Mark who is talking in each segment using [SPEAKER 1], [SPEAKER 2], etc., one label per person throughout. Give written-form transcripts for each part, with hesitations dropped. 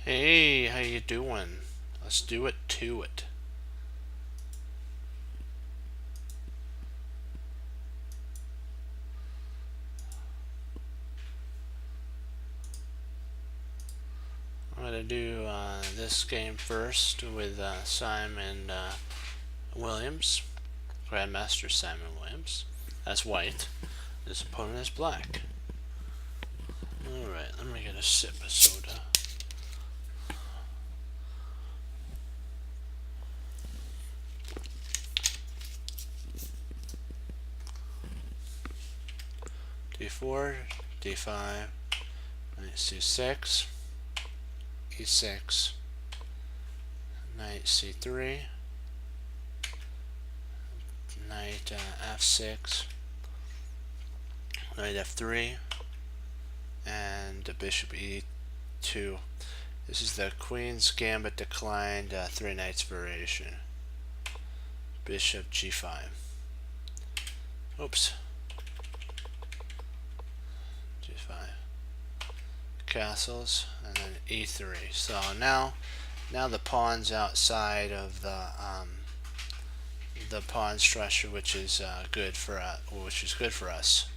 [SPEAKER 1] Hey, how you doing? Let's do it to it. I'm gonna do this game first with Simon Williams, Grandmaster Simon Williams. That's white. This opponent is black. Alright, let me get a sip of soda. D4, D5, knight C6, E6, knight C3, knight F6, knight F3, and bishop E2. This is the Queen's Gambit declined 3 knights variation. Bishop G5. Oops. G5. Castles, and then E3. So now the pawn's outside of the pawn structure, which is good for us.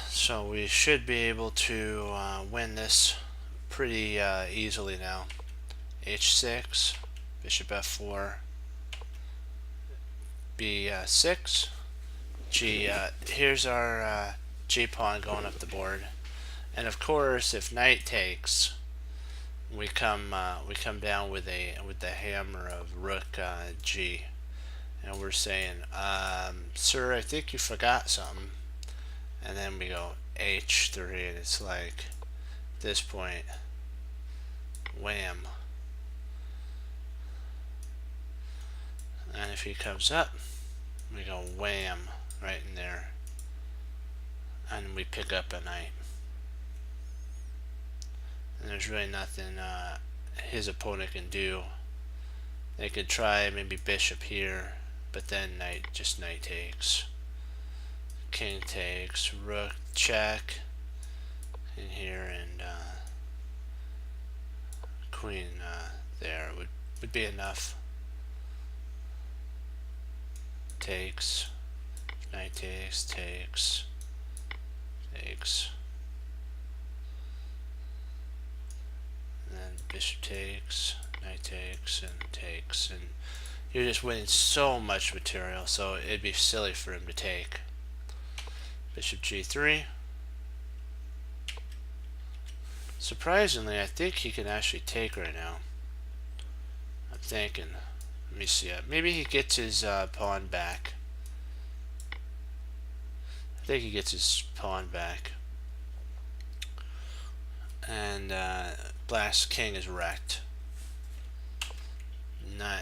[SPEAKER 1] So we should be able to win this pretty easily now. H6, bishop F4, B6, G. Here's our G pawn going up the board, and of course, if knight takes, we come down with the hammer of rook G, and we're saying, sir, I think you forgot something. And then we go H3, and it's like, at this point, wham. And if he comes up, we go wham right in there, and we pick up a knight. And there's really nothing his opponent can do. They could try maybe bishop here, but then knight takes. King takes, rook check in here, and queen there would be enough. Takes, knight takes, takes, and then bishop takes, knight takes, and you're just winning so much material, so it'd be silly for him to take. Bishop G3. Surprisingly, I think he can actually take right now. I'm thinking. Let me see. Maybe he gets his pawn back. I think he gets his pawn back. And Black's king is wrecked.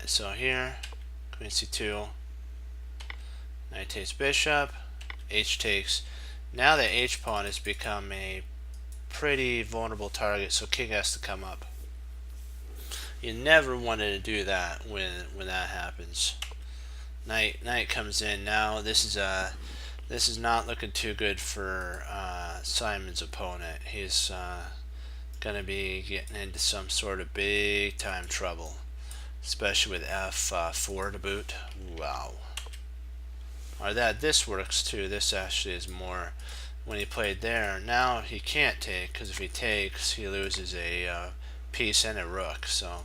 [SPEAKER 1] So here, Queen C2. Knight takes bishop. H takes. Now the H pawn has become a pretty vulnerable target, so king has to come up. You never wanted to do that when that happens. Knight comes in. Now this is not looking too good for Simon's opponent. He's gonna be getting into some sort of big time trouble, especially with F4 to boot. Wow. Or that this works too. This actually is more when he played there. Now he can't take, because if he takes, he loses a piece and a rook. So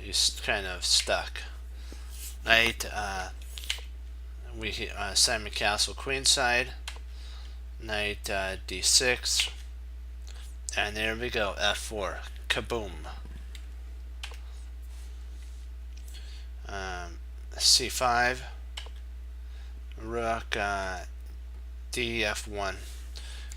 [SPEAKER 1] he's kind of stuck. Knight. Simon Castle queenside. Knight D6, and there we go. F4. Kaboom. C5. Rook df1.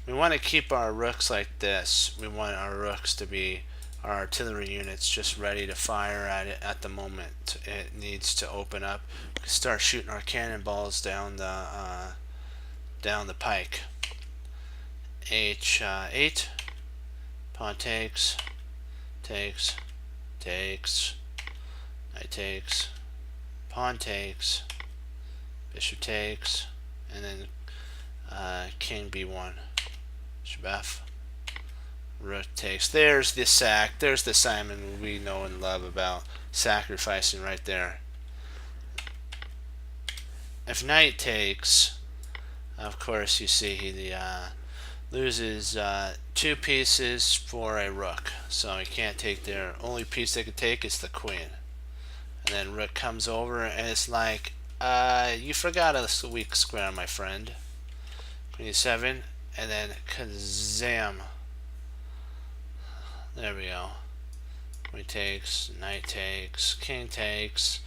[SPEAKER 1] We want to keep our rooks like this. We want our rooks to be our artillery units, just ready to fire at it at the moment it needs to open up. We can start shooting our cannonballs down the pike. H8. Pawn takes, takes, knight takes, pawn takes, bishop takes, and then king b1, bishop f, Rook takes. There's the sack. There's the Simon we know and love about sacrificing right there. If knight takes, of course, you see he loses 2 pieces for a rook. So he can't take their only piece they could take is the queen. And then rook comes over and it's like, you forgot a weak square, my friend. Queen e7, and then kazam. There we go. Queen takes, knight takes, king takes.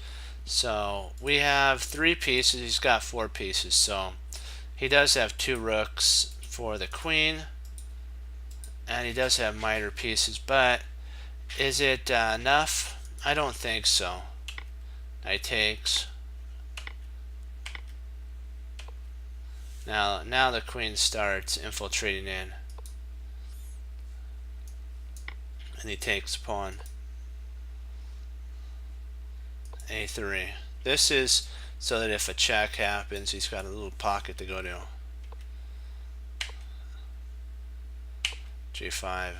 [SPEAKER 1] So we have 3 pieces. He's got 4 pieces. So he does have 2 rooks for the queen, and he does have miter pieces. But is it enough? I don't think so. Knight takes. Now the queen starts infiltrating in, and he takes pawn. A3. This is so that if a check happens, he's got a little pocket to go to. G5.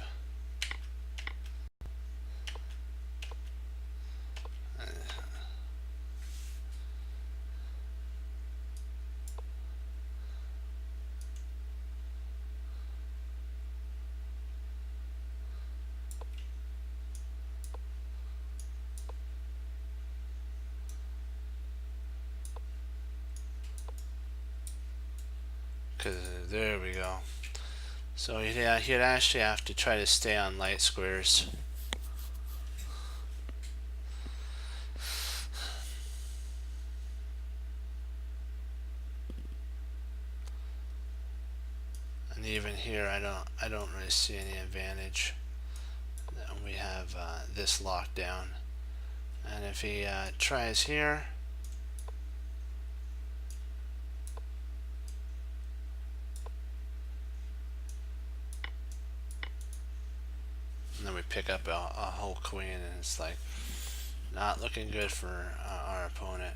[SPEAKER 1] There we go. So he'd actually have to try to stay on light squares. And even here, I don't really see any advantage. And we have this locked down. And if he tries here, and then we pick up a whole queen, and it's like not looking good for our opponent.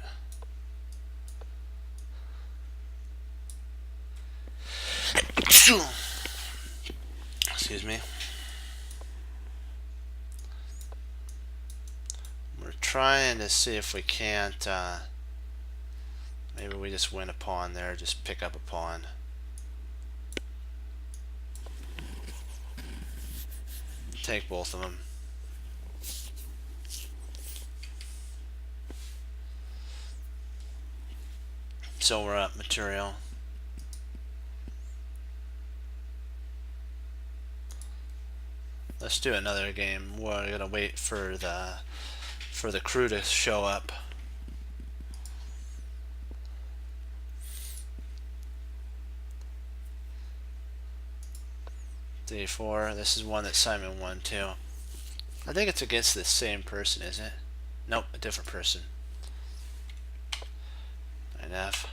[SPEAKER 1] Excuse me. We're trying to see if we can't maybe we just win a pawn there, just pick up a pawn. Take both of them. So we're up material. Let's do another game. We're gonna wait for the crew to show up. D4. This is one that Simon won too. I think it's against the same person, isn't it? Nope, a different person. Knight F.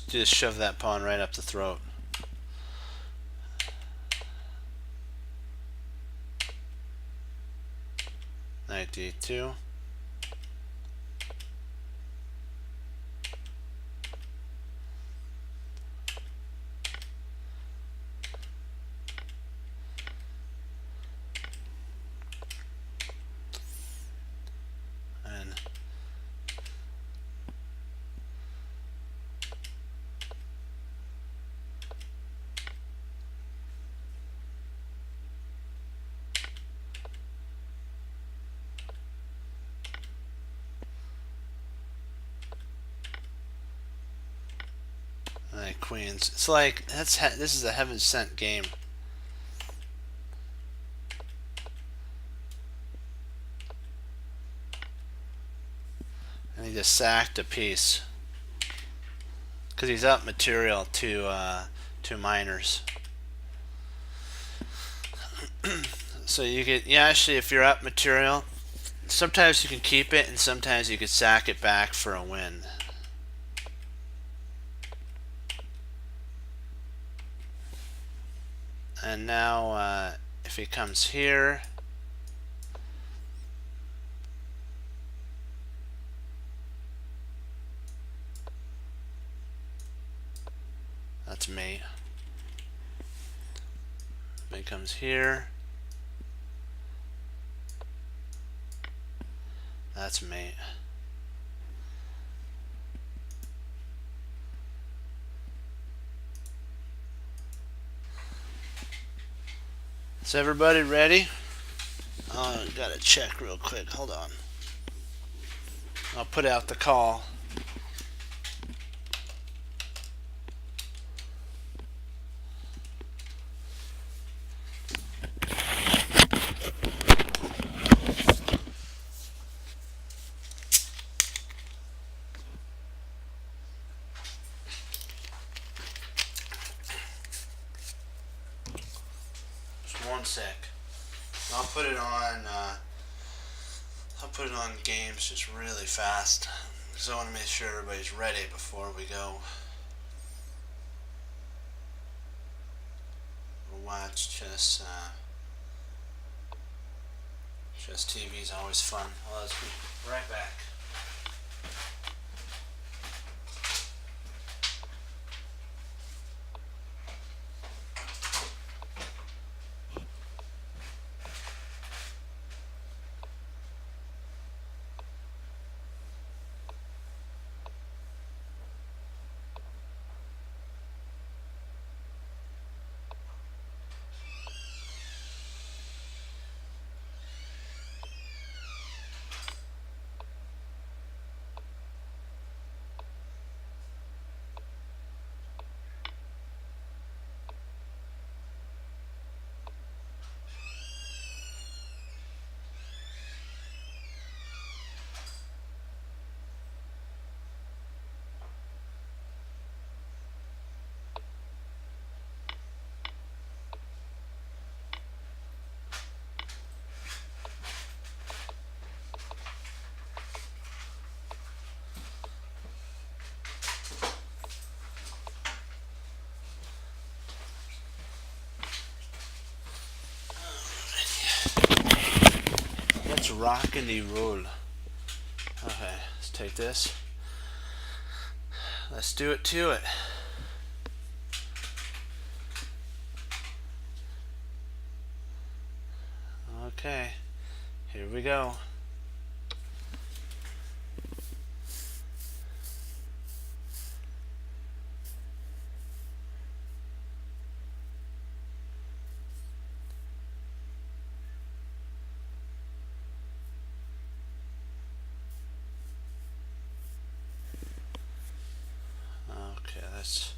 [SPEAKER 1] Just shove that pawn right up the throat. Knight D2. And queens. It's like this is a heaven sent game. And he just sacked a piece because he's up material to two minors. So you get, yeah, actually, if you're up material, sometimes you can keep it and sometimes you could sack it back for a win. And now if he comes here, that's mate. If he comes here, that's mate. Is everybody ready? Oh, gotta check real quick. Hold on. I'll put out the call. Just one sec. I'll put it on. I'll put it on games just really fast because I want to make sure everybody's ready before we go. We'll watch chess. Chess TV is always fun. Well, let's be right back. Let's rock and roll. Okay, let's take this. Let's do it to it. Okay, here we go. Okay, let's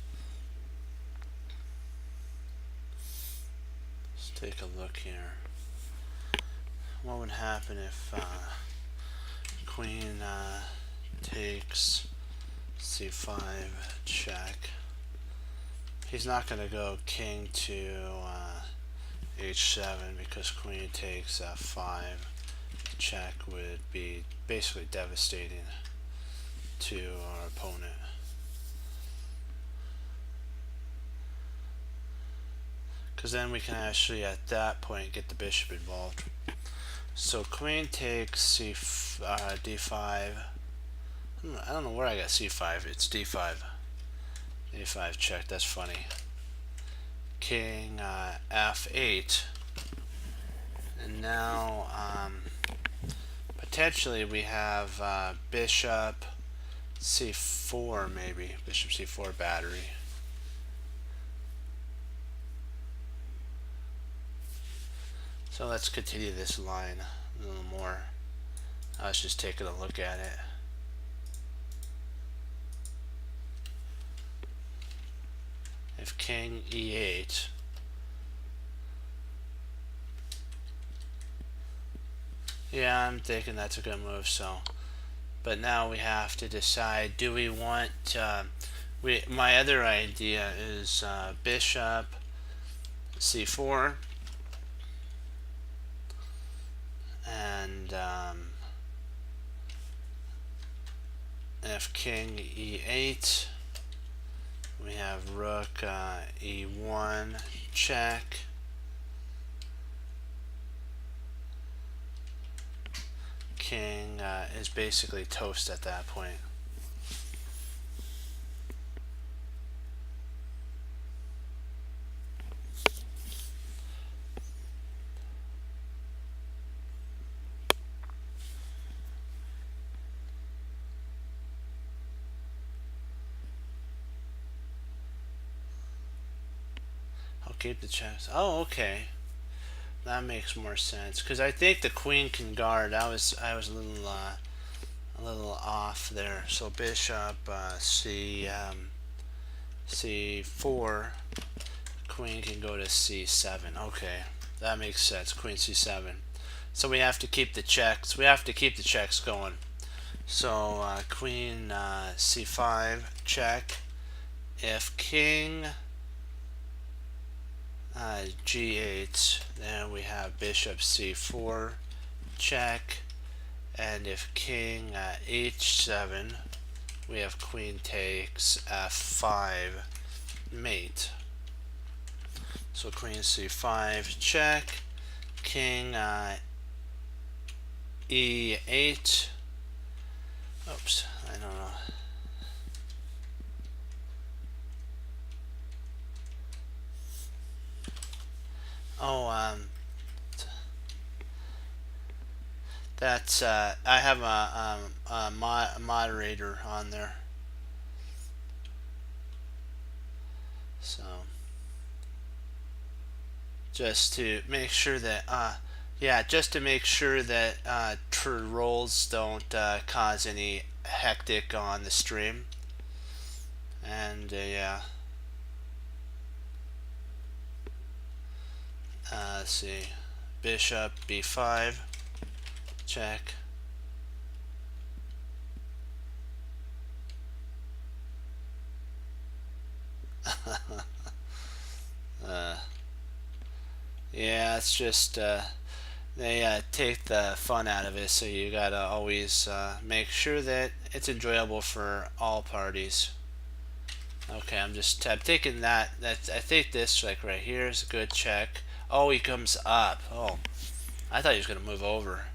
[SPEAKER 1] take a look here. What would happen if queen takes c5 check? He's not going to go king to h7 because queen takes f5 check would be basically devastating to our opponent. Because then we can actually at that point get the bishop involved. So queen takes d5. I don't know where I got c5. It's d5. d5 check. That's funny. King f8. And now potentially we have bishop c4 maybe. Bishop c4 battery. So let's continue this line a little more. I was just taking a look at it. If king e8, yeah, I'm thinking that's a good move. So, but now we have to decide: do we want My other idea is bishop c4 and if king e8, we have rook e1 check. King is basically toast at that point. I'll keep the checks. Oh, okay. That makes more sense because I think the queen can guard. I was a little off there. So bishop c4, queen can go to c7. Okay, that makes sense. Queen c7. So we have to keep the checks. We have to keep the checks going. So queen c5 check. If king g8, then we have bishop c4 check, and if king h7, we have queen takes f5 mate. So queen c5 check, king e8. Oops, I don't know. Oh, that's I have a moderator on there, so just to make sure that yeah, just to make sure that trolls don't cause any hectic on the stream, and yeah. Let's see, bishop b5 check. Yeah, it's just they take the fun out of it, so you gotta always make sure that it's enjoyable for all parties. Okay, I'm taking that. I think this like right here is a good check. Oh, he comes up. Oh, I thought he was gonna move over.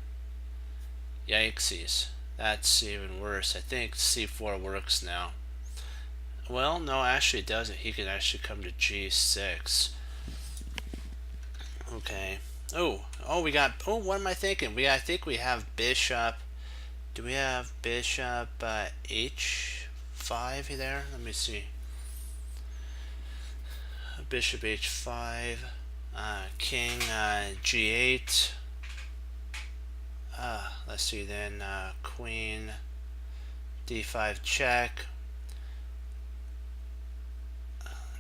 [SPEAKER 1] Yikesies. That's even worse. I think c4 works now. Well, no, actually it doesn't. He can actually come to g6. Okay. Oh, we got. Oh, what am I thinking? I think we have bishop. Do we have bishop h5 there? Let me see. Bishop h5. King g8. Let's see then. Queen d5 check.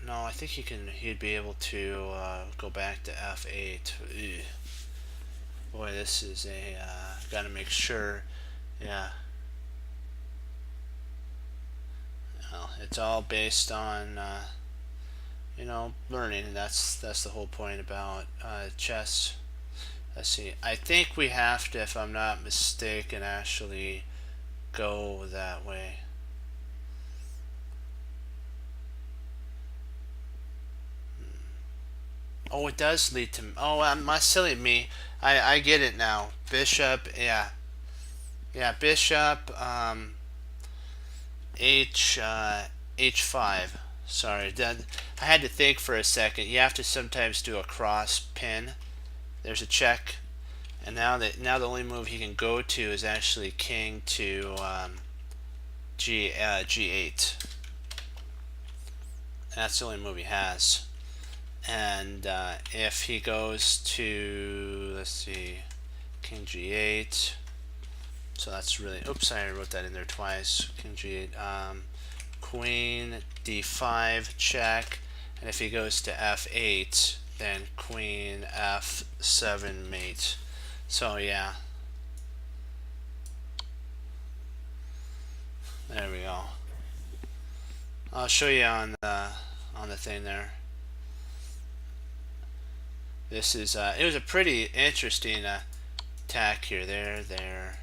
[SPEAKER 1] No, I think he'd be able to go back to f8. Ugh. Boy, this is a gotta make sure. Yeah. Well, it's all based on you know, learning. That's the whole point about chess. Let's see. I think we have to, if I'm not mistaken, actually go that way. Oh, it does lead to. Oh, my silly me. I get it now. Bishop. Yeah. Yeah. Bishop. H5. Sorry. I had to think for a second. You have to sometimes do a cross pin. There's a check, and now the only move he can go to is actually king to g8. That's the only move he has. And if he goes to, let's see, king g8, so that's really, oops, I wrote that in there twice. King g8, queen d5 check, and if he goes to f8, then queen f7 mate. So yeah, there we go. I'll show you on the thing there. This is it was a pretty interesting attack here. There.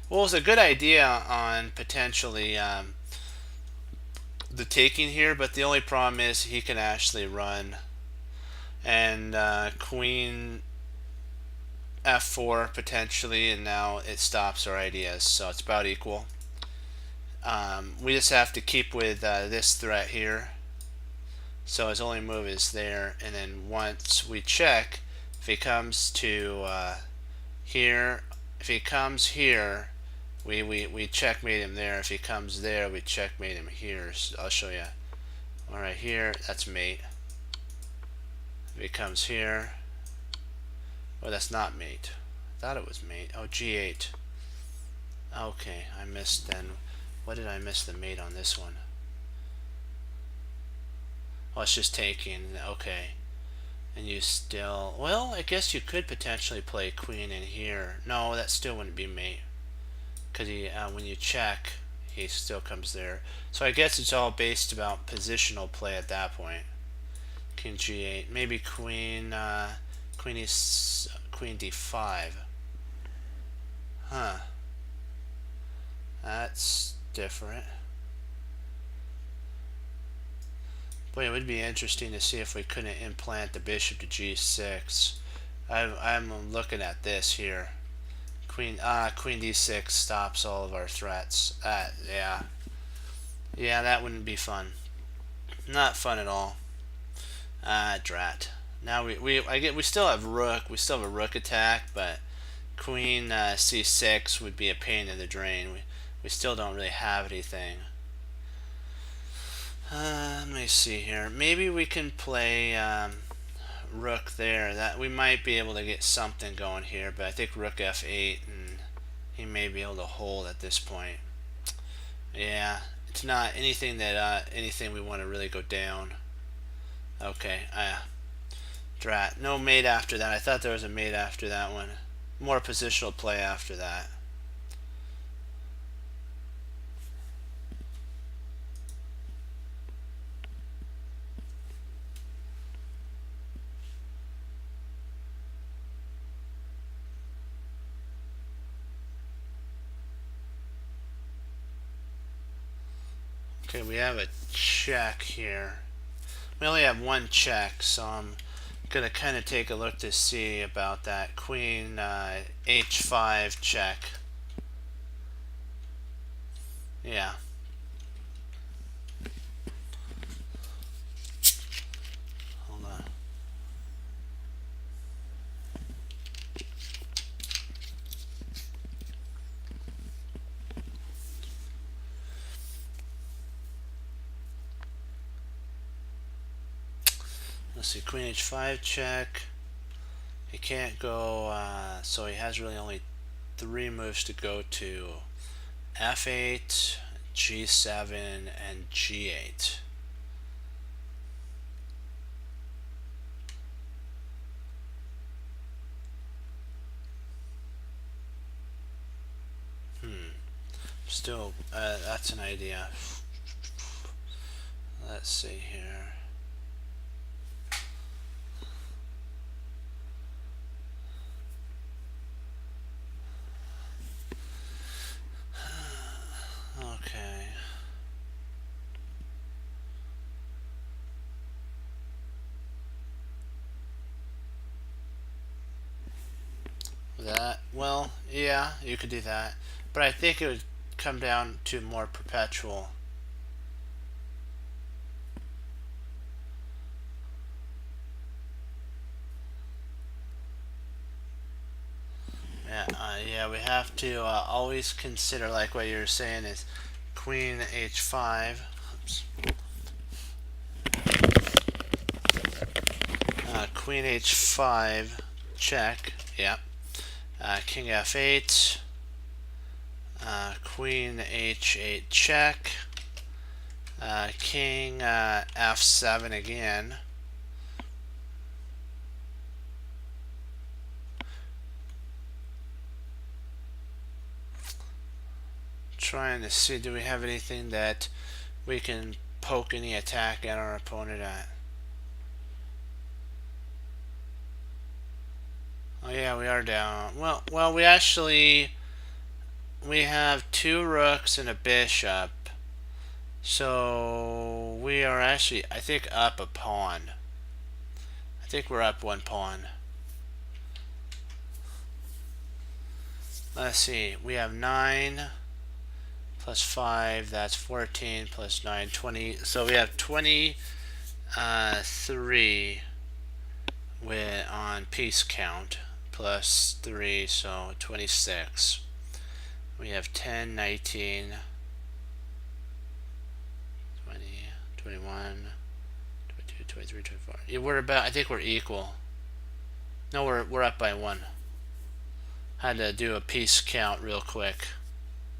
[SPEAKER 1] Well, it's a good idea on potentially the taking here, but the only problem is he can actually run, and queen f4 potentially, and now it stops our ideas, so it's about equal. We just have to keep with this threat here, so his only move is there, and then once we check, if he comes to here, if he comes here, we checkmate him there. If he comes there, we checkmate him here. So I'll show you. Alright, here, that's mate. If he comes here, oh, that's not mate. I thought it was mate. Oh, g8. Okay, I missed then. What did I miss the mate on this one? Oh, it's just taking. Okay. And you still, well, I guess you could potentially play queen in here. No, that still wouldn't be mate, because he when you check, he still comes there. So I guess it's all based about positional play at that point. King g8, maybe queen queen d5. Huh, that's different. Boy, it would be interesting to see if we couldn't implant the bishop to g6. I'm looking at this here. Queen d6 stops all of our threats. Yeah, that wouldn't be fun. Not fun at all. Drat. Now we still have rook. We still have a rook attack, but queen c6 would be a pain in the drain. We still don't really have anything. Let me see here. Maybe we can play rook there. That we might be able to get something going here, but I think rook f8, and he may be able to hold at this point. Yeah, it's not anything that anything we want to really go down. Okay, drat. No mate after that. I thought there was a mate after that one. More positional play after that. Okay, we have a check here. We only have one check, so I'm going to kind of take a look to see about that. Queen h5 check. Yeah. Hold on. Let's see, queen h5 check. He can't go, so he has really only 3 moves to go to. f8, g7, and g8. Still, that's an idea. Let's see here. Okay. That, well, yeah, you could do that. But I think it would come down to more perpetual. Yeah, we have to always consider, like what you're saying is queen h5. Oops. Queen h5 check. Yeah. King f8. Queen h8 check. King f7 again. trying to see, do we have anything that we can poke any attack at our opponent at? Oh yeah, we are down. Well, we have 2 rooks and a bishop. So we are actually, I think, up a pawn. I think we're up 1 pawn. Let's see. We have 9 plus 5. That's 14 plus 9, 20. So we have 23 on piece count plus 3, so 26. We have 10, 19, 20, 21, 22, 23, 24. Yeah, we're about, I think we're equal. No, we're up by 1. Had to do a piece count real quick.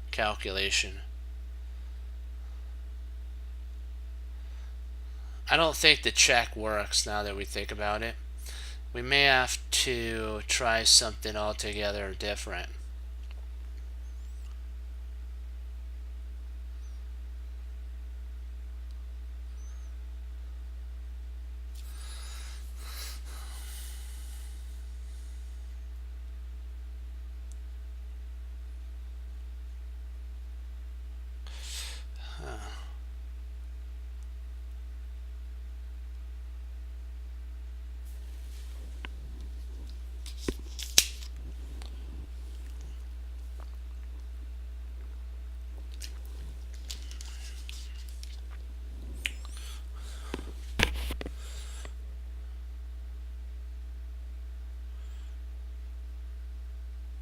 [SPEAKER 1] Calculation. I don't think the check works now that we think about it. We may have to try something altogether different.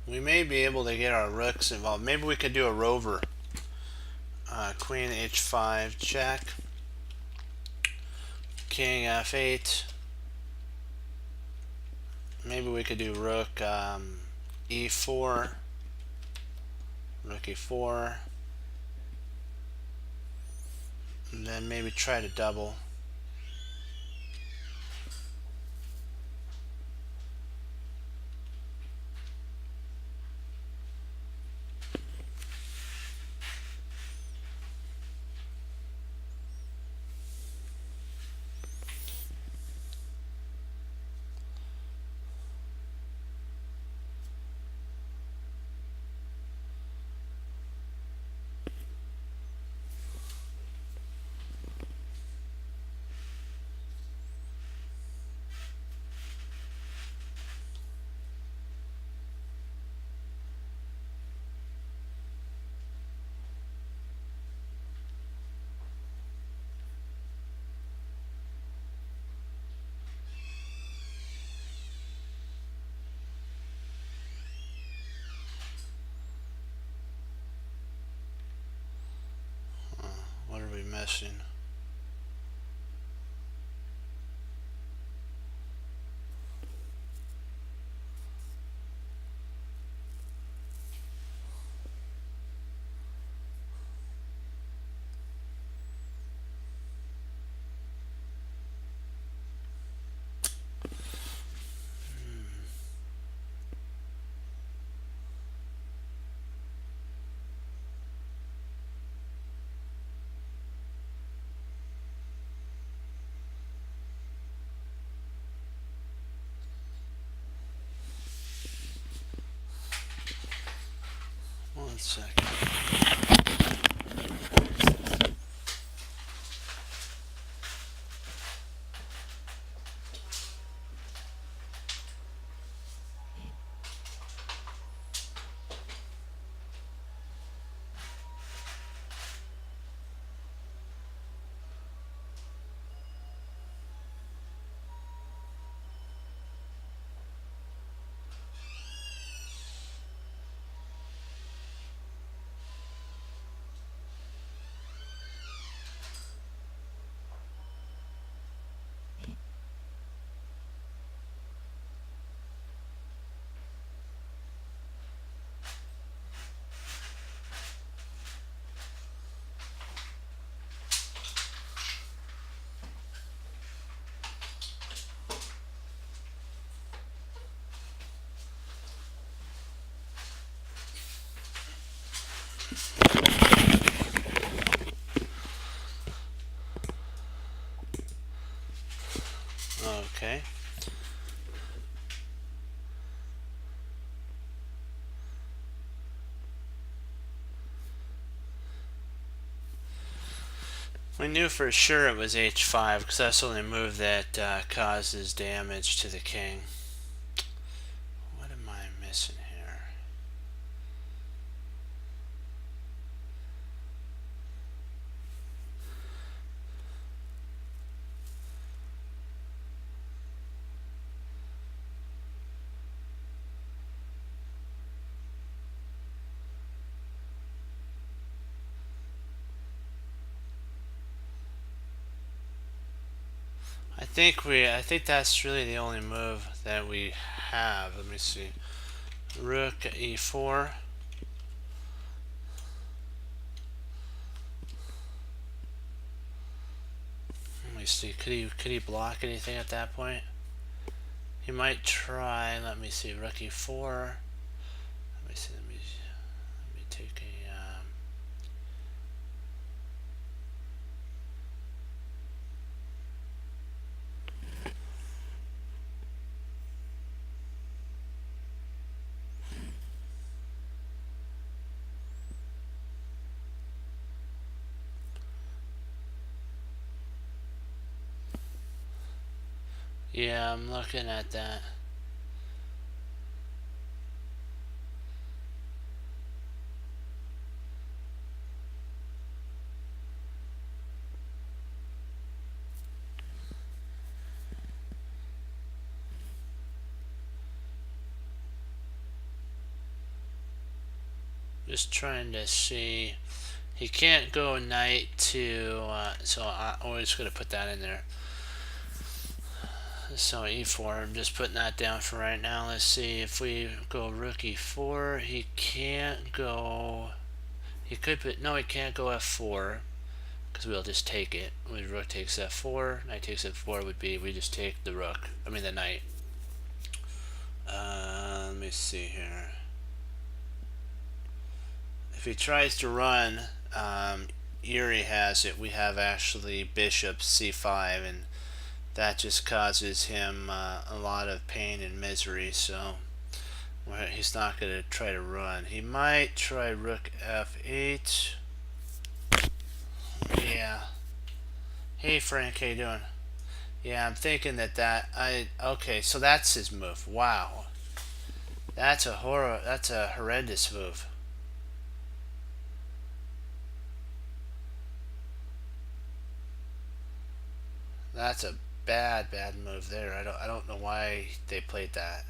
[SPEAKER 1] We may be able to get our rooks involved. Maybe we could do a rover. Queen h5 check. King f8. Maybe we could do rook e4. Rook e4. And then maybe try to double. What are we missing? One second. Okay. We knew for sure it was h5 because that's the only move that causes damage to the king. What am I missing here? I think that's really the only move that we have. Let me see. Rook e4. Let me see. Could he block anything at that point? He might try. Let me see. Rook e4. Let me see. Let me take a. Yeah, I'm looking at that. Just trying to see. He can't go knight to, so I'm always going to put that in there. So e4, I'm just putting that down for right now. Let's see if we go rook e4. He can't go. He could put. No, he can't go f4 because we'll just take it. When rook takes f4, knight takes f4 would be we just take the rook. I mean the knight. Let me see here. If he tries to run, Yuri has it. We have actually bishop c5, and that just causes him a lot of pain and misery. So he's not going to try to run. He might try rook f8. Yeah. Hey Frank, how you doing? Yeah, I'm thinking okay, so that's his move. Wow. That's a horrendous move. That's a bad move there. I don't know why they played that.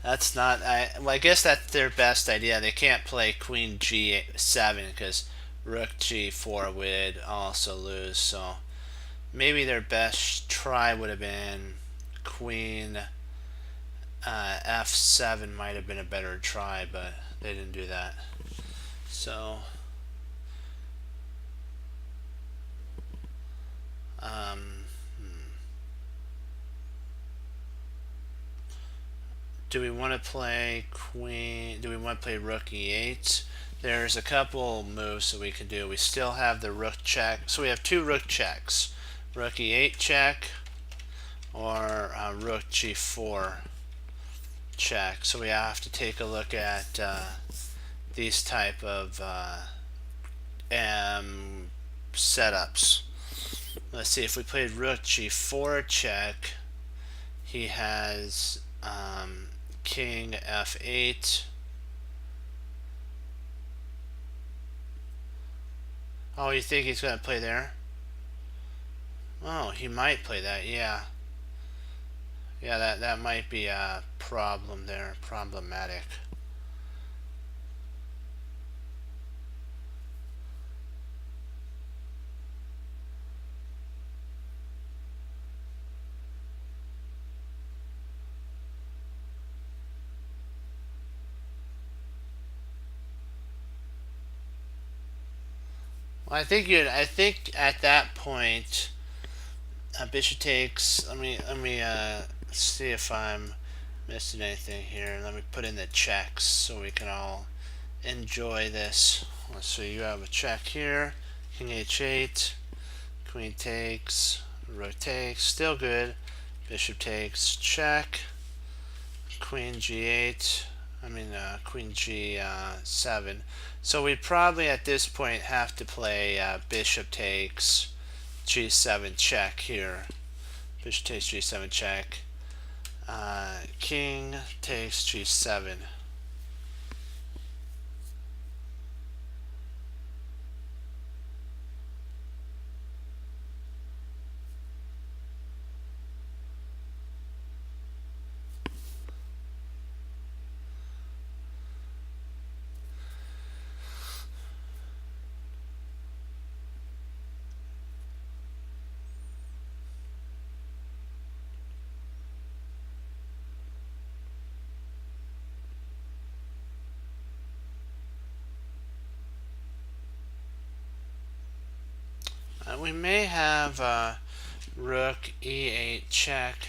[SPEAKER 1] That's not. Well, I guess that's their best idea. They can't play Queen G7 because Rook G4 would also lose. So maybe their best try would have been Queen F7 might have been a better try, but they didn't do that. So do we want to play Queen? Do we want to play Rook E8? There's a couple moves that we can do. We still have the Rook check. So we have two Rook checks. Rook E8 check or Rook G4 check. So we have to take a look at these type of setups. Let's see, if we played Rook G4 check, he has King F8. Oh, you think he's going to play there? Oh, he might play that, yeah. Yeah, that might be a problem there, problematic. Well, I think at that point, bishop takes. Let me see if I'm missing anything here. Let me put in the checks so we can all enjoy this. Let's see. You have a check here, King H8. Queen takes, rook takes, still good. Bishop takes, check. Queen g8, Queen g7. So we'd probably at this point have to play bishop takes g7 check here. Bishop takes g7 check. King takes g7. We may have rook e8 check.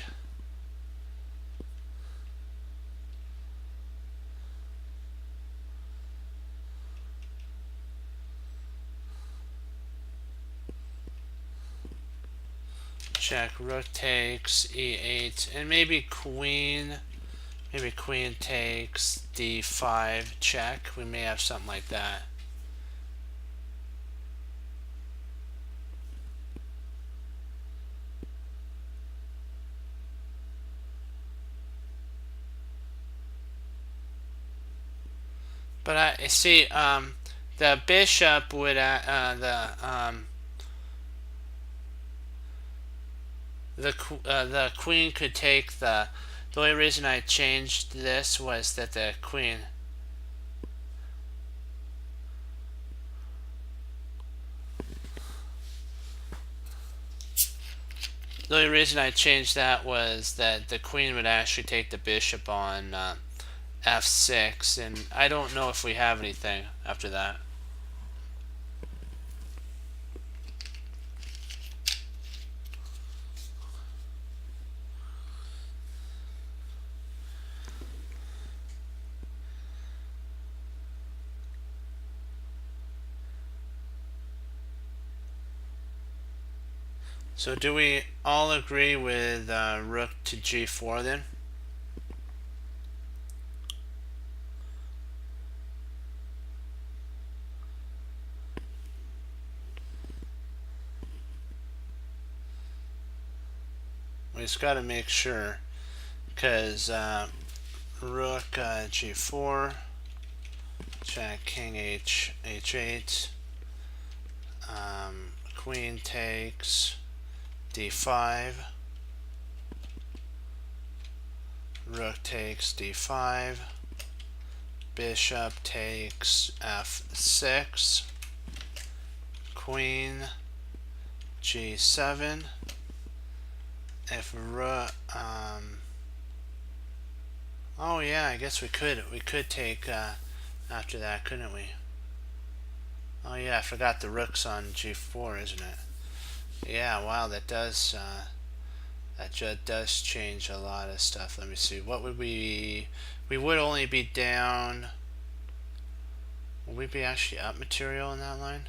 [SPEAKER 1] Check, rook takes e8, and maybe queen takes d5 check. We may have something like that. But I see the bishop would the queen could take the only reason I changed this was that the queen the only reason I changed that was that the queen would actually take the bishop on f6, and I don't know if we have anything after that. So do we all agree with rook to g4 then? We just got to make sure, because rook g4, check, king h8, queen takes d5, rook takes d5, bishop takes f6, queen g7. If rook, oh yeah, I guess we could take after that, couldn't we? Oh yeah, I forgot the rook's on g4, isn't it? Yeah, wow, that does change a lot of stuff. Let me see. What would we would only be down. Would we be actually up material in that line?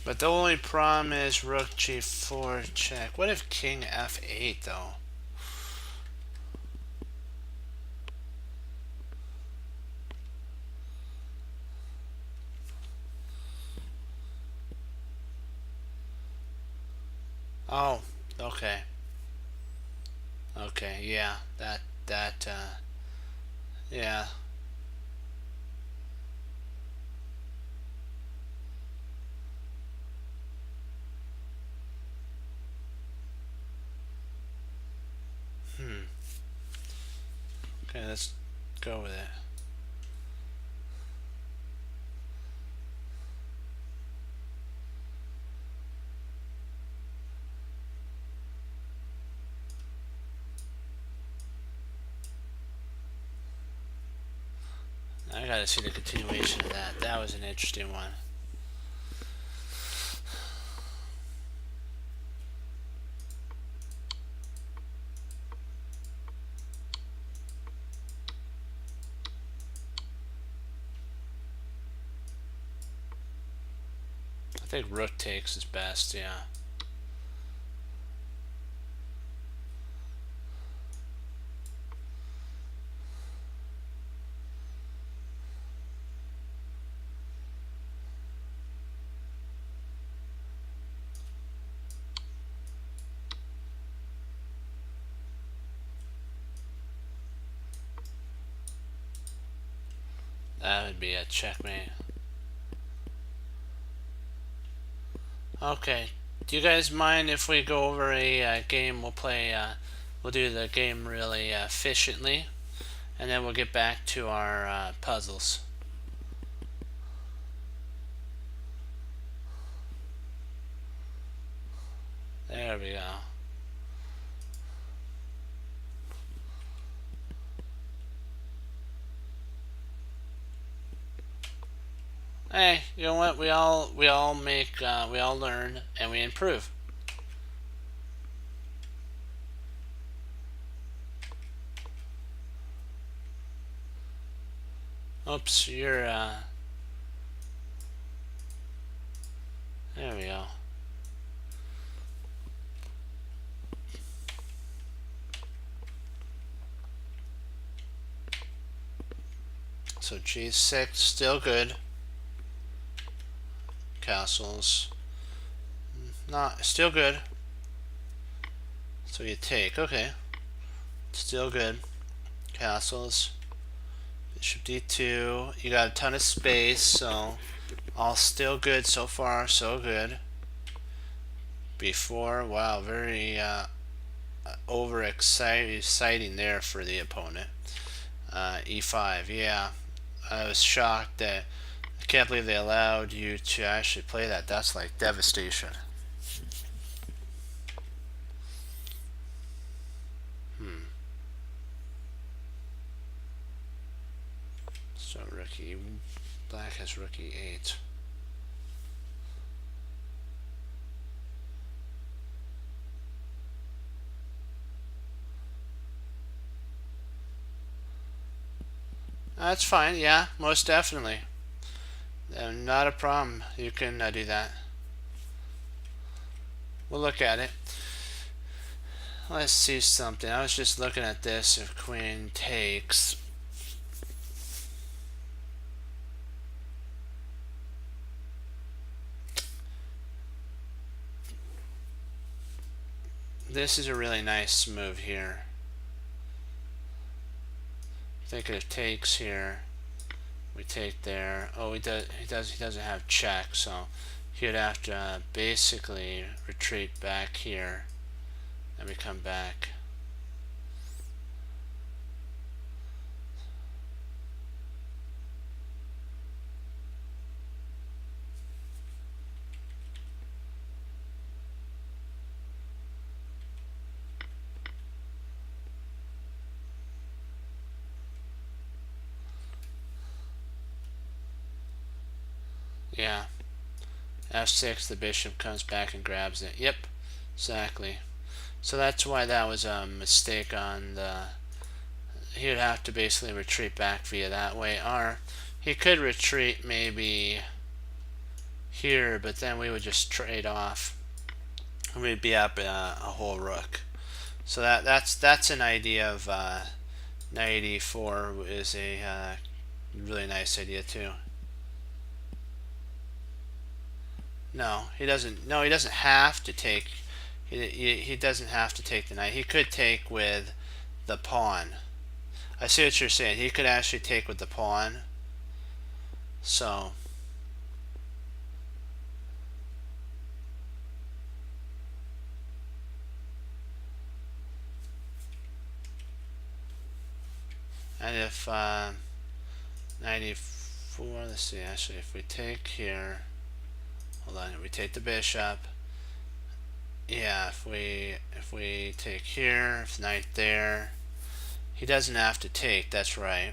[SPEAKER 1] But the only problem is rook g4 check. What if king f8 though? Oh, okay. Okay, yeah, yeah. Okay, let's go with it. I gotta see the continuation of that. That was an interesting one. I think rook takes is best, yeah. That would be a checkmate. Okay. Do you guys mind if we go over a game? We'll play. We'll do the game really efficiently, and then we'll get back to our puzzles. There we go. Hey, you know what? We all make we all learn and we improve. Oops, you're there we go. So G6 still good. Castles, not still good. So you take, okay, still good. Castles, bishop d2. You got a ton of space, so all still good so far. So good. Before, wow, very over exciting there for the opponent. E5, yeah. I was shocked that I can't believe they allowed you to actually play that. That's like devastation. So rookie, black has rookie 8. That's fine, yeah, most definitely. Not a problem. You can do that. We'll look at it. Let's see something. I was just looking at this. If queen takes, this is a really nice move here. Thinking if takes here, we take there. Oh, he doesn't have check, so he'd have to basically retreat back here, and we come back. Yeah. F6, the bishop comes back and grabs it. Yep, exactly. So that's why that was a mistake on the... He would have to basically retreat back via that way. Or he could retreat maybe here, but then we would just trade off. We'd be up a whole rook. So that's an idea of knight e4 is a really nice idea too. No, he doesn't. No, he doesn't have to take. He doesn't have to take the knight. He could take with the pawn. I see what you're saying. He could actually take with the pawn. So. And if 94, let's see, actually, if we take here, hold on, we take the bishop. Yeah, if we take here, if knight there, he doesn't have to take, that's right.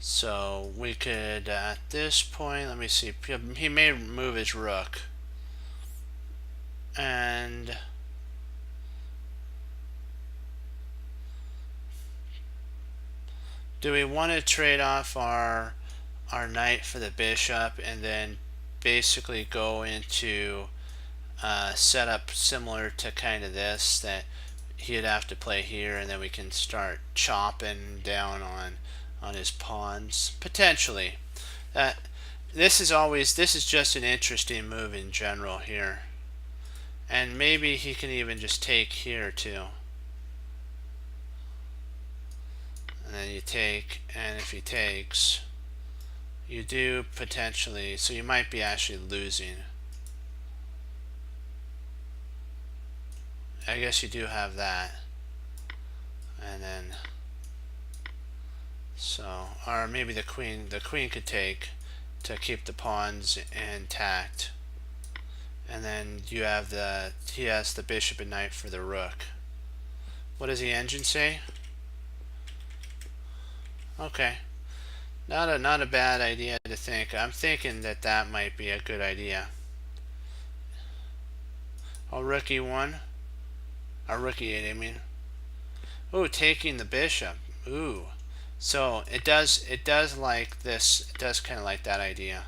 [SPEAKER 1] So we could, at this point, let me see, he may move his rook. And do we want to trade off our knight for the bishop and then basically go into setup similar to kind of this, that he'd have to play here and then we can start chopping down on his pawns potentially. This is just an interesting move in general here, and maybe he can even just take here too, and then you take, and if he takes, you do potentially, so you might be actually losing. I guess you do have that, and then so, or maybe the queen could take to keep the pawns intact, and then you have he has the bishop and knight for the rook. What does the engine say? Okay, not a bad idea to think. I'm thinking that might be a good idea. Oh, rook e1, or rook e8, I mean. Ooh, taking the bishop. Ooh, so it does like this. It does kind of like that idea.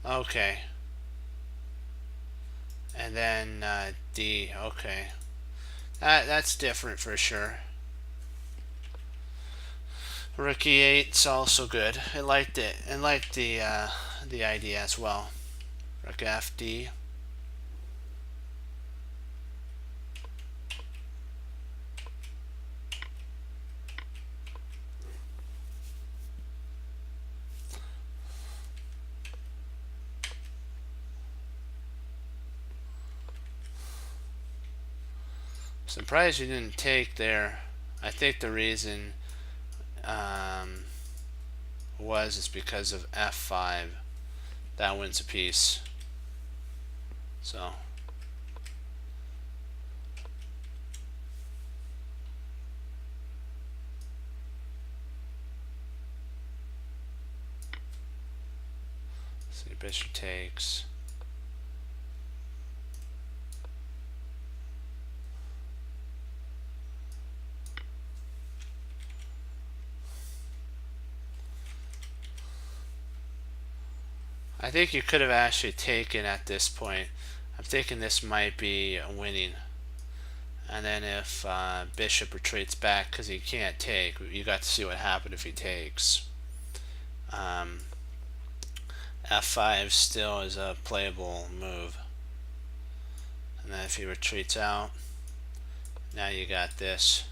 [SPEAKER 1] Okay. And then D. Okay, that's different for sure. Rook e8 is also good. I liked it. I liked the idea as well. Rook fd. Surprised you didn't take there. I think the reason is because of f5. That wins a piece. So see, bishop takes. I think you could have actually taken at this point. I'm thinking this might be winning. And then if bishop retreats back because he can't take, you got to see what happened if he takes. F5 still is a playable move. And then if he retreats out, now you got this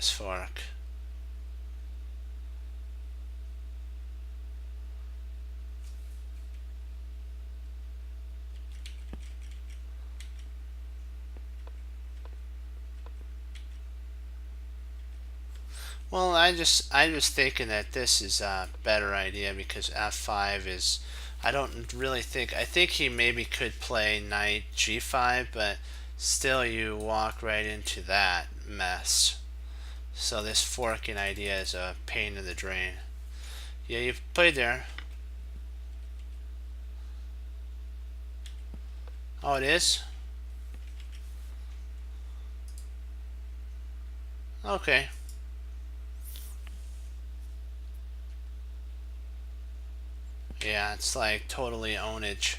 [SPEAKER 1] fork. Well, I was thinking that this is a better idea because f5 is, I don't really think, I think he maybe could play knight g5, but still you walk right into that mess. So this forking idea is a pain in the drain. Yeah, you've played there. Oh, it is? Okay. Yeah, it's like totally ownage.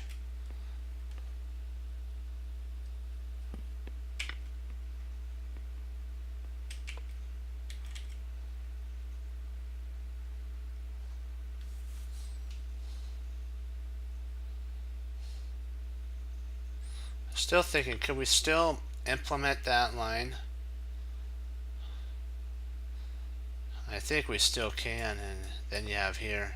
[SPEAKER 1] Still thinking, could we still implement that line? I think we still can, and then you have here.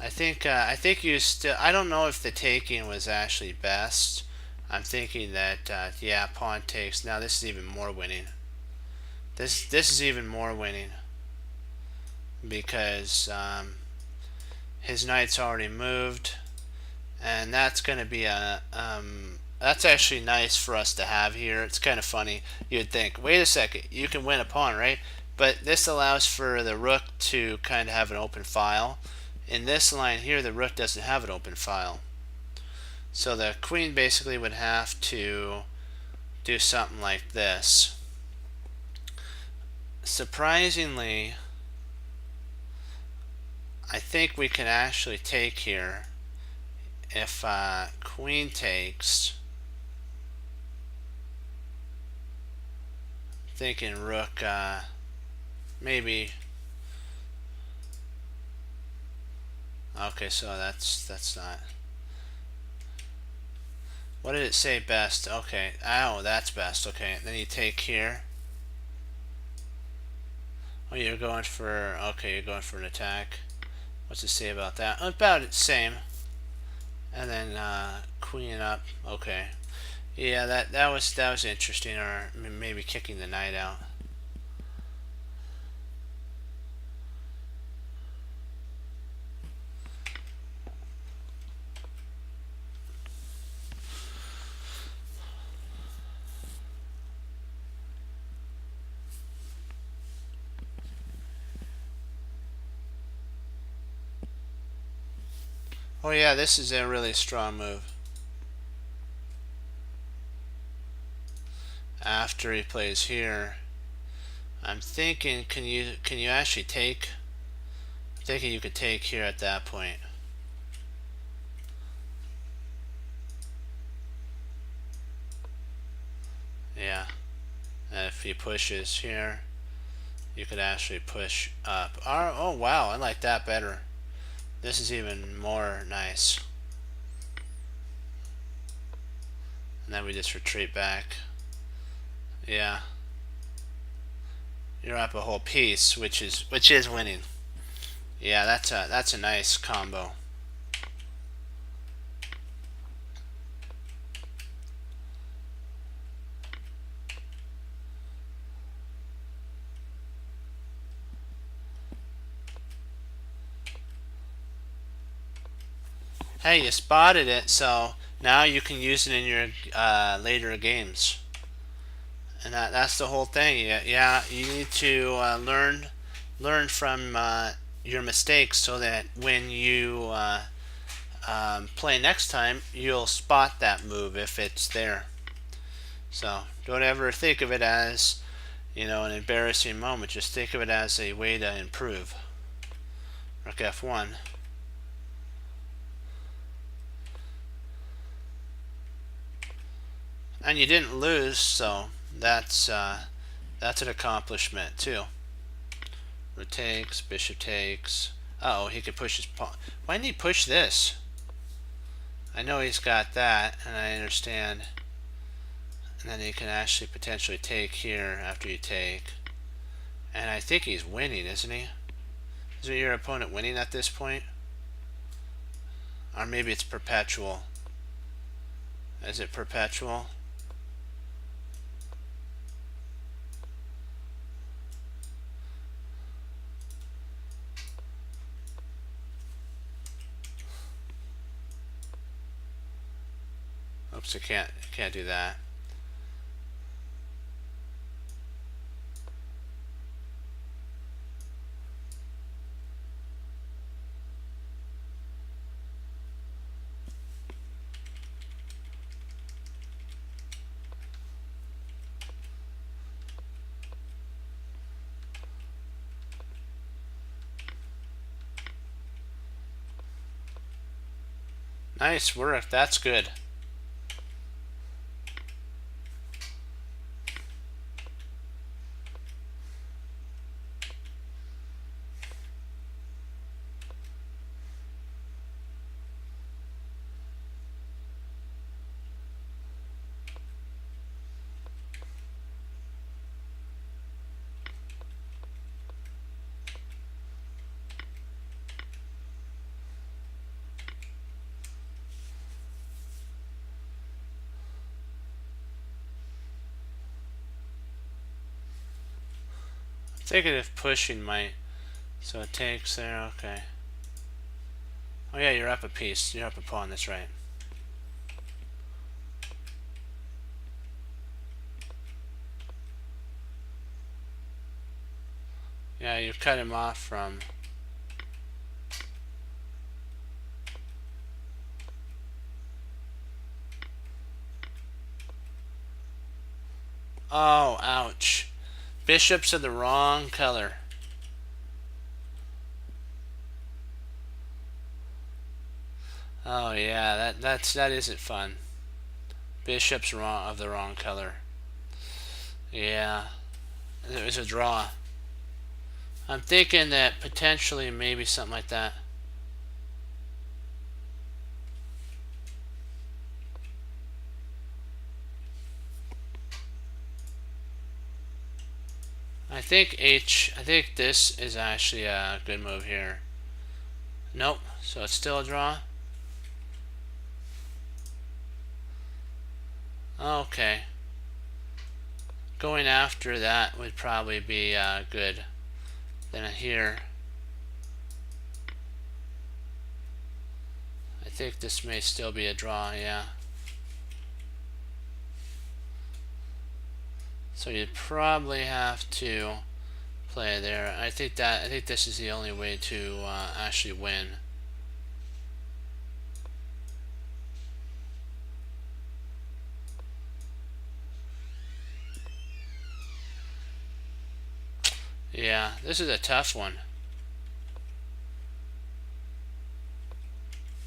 [SPEAKER 1] I think you still. I don't know if the taking was actually best. I'm thinking that yeah, pawn takes. Now this is even more winning. This is even more winning because his knight's already moved, and that's going to be a that's actually nice for us to have here. It's kind of funny. You'd think, wait a second, you can win a pawn, right? But this allows for the rook to kind of have an open file. In this line here, the rook doesn't have an open file. So the queen basically would have to do something like this. Surprisingly, I think we can actually take here. If queen takes, thinking rook, maybe. Okay, so that's not. What did it say best? Okay, oh, that's best. Okay, then you take here. Oh, you're going for, okay, you're going for an attack. What's it say about that? About the same. And then queen up. Okay. Yeah, that was interesting. Or maybe kicking the knight out. Oh yeah, this is a really strong move. After he plays here, I'm thinking, can you actually take? I'm thinking you could take here at that point. Yeah, and if he pushes here, you could actually push up. Oh wow, I like that better. This is even more nice. And then we just retreat back. Yeah. You're up a whole piece, which is winning. Yeah, that's a nice combo. Hey, you spotted it, so now you can use it in your later games. And that's the whole thing. Yeah, you need to learn from your mistakes so that when you play next time, you'll spot that move if it's there. So don't ever think of it as, an embarrassing moment. Just think of it as a way to improve. Rook F1. And you didn't lose, so that's an accomplishment too. Rook takes, bishop takes. Uh oh, he could push his pawn. Why didn't he push this? I know he's got that, and I understand. And then he can actually potentially take here after you take. And I think he's winning, isn't he? Isn't your opponent winning at this point? Or maybe it's perpetual. Is it perpetual? Oops, I can't do that. Nice work. That's good. Thinking of pushing might. So it takes there, okay. Oh yeah, you're up a piece. You're up a pawn, that's right. Yeah, you cut him off from... Oh, ouch. Bishops are the wrong color. Oh yeah, that isn't fun. Bishops wrong of the wrong color. Yeah, it was a draw. I'm thinking that potentially maybe something like that. I think this is actually a good move here. Nope, so it's still a draw. Okay. Going after that would probably be good. Then here, I think this may still be a draw, yeah. So you'd probably have to play there. I think this is the only way to actually win. Yeah, this is a tough one.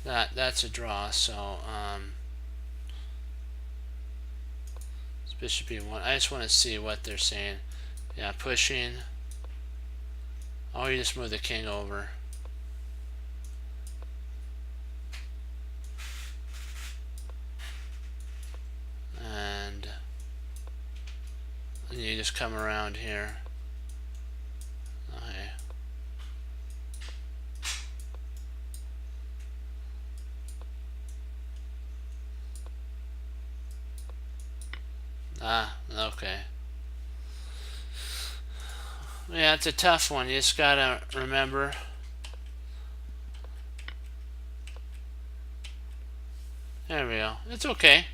[SPEAKER 1] That's a draw, so it's bishop e1. I just want to see what they're saying. Yeah, pushing. Oh, you just move the king over. And you just come around here. Okay. Ah, okay. Yeah, it's a tough one. You just gotta remember. There we go. It's okay.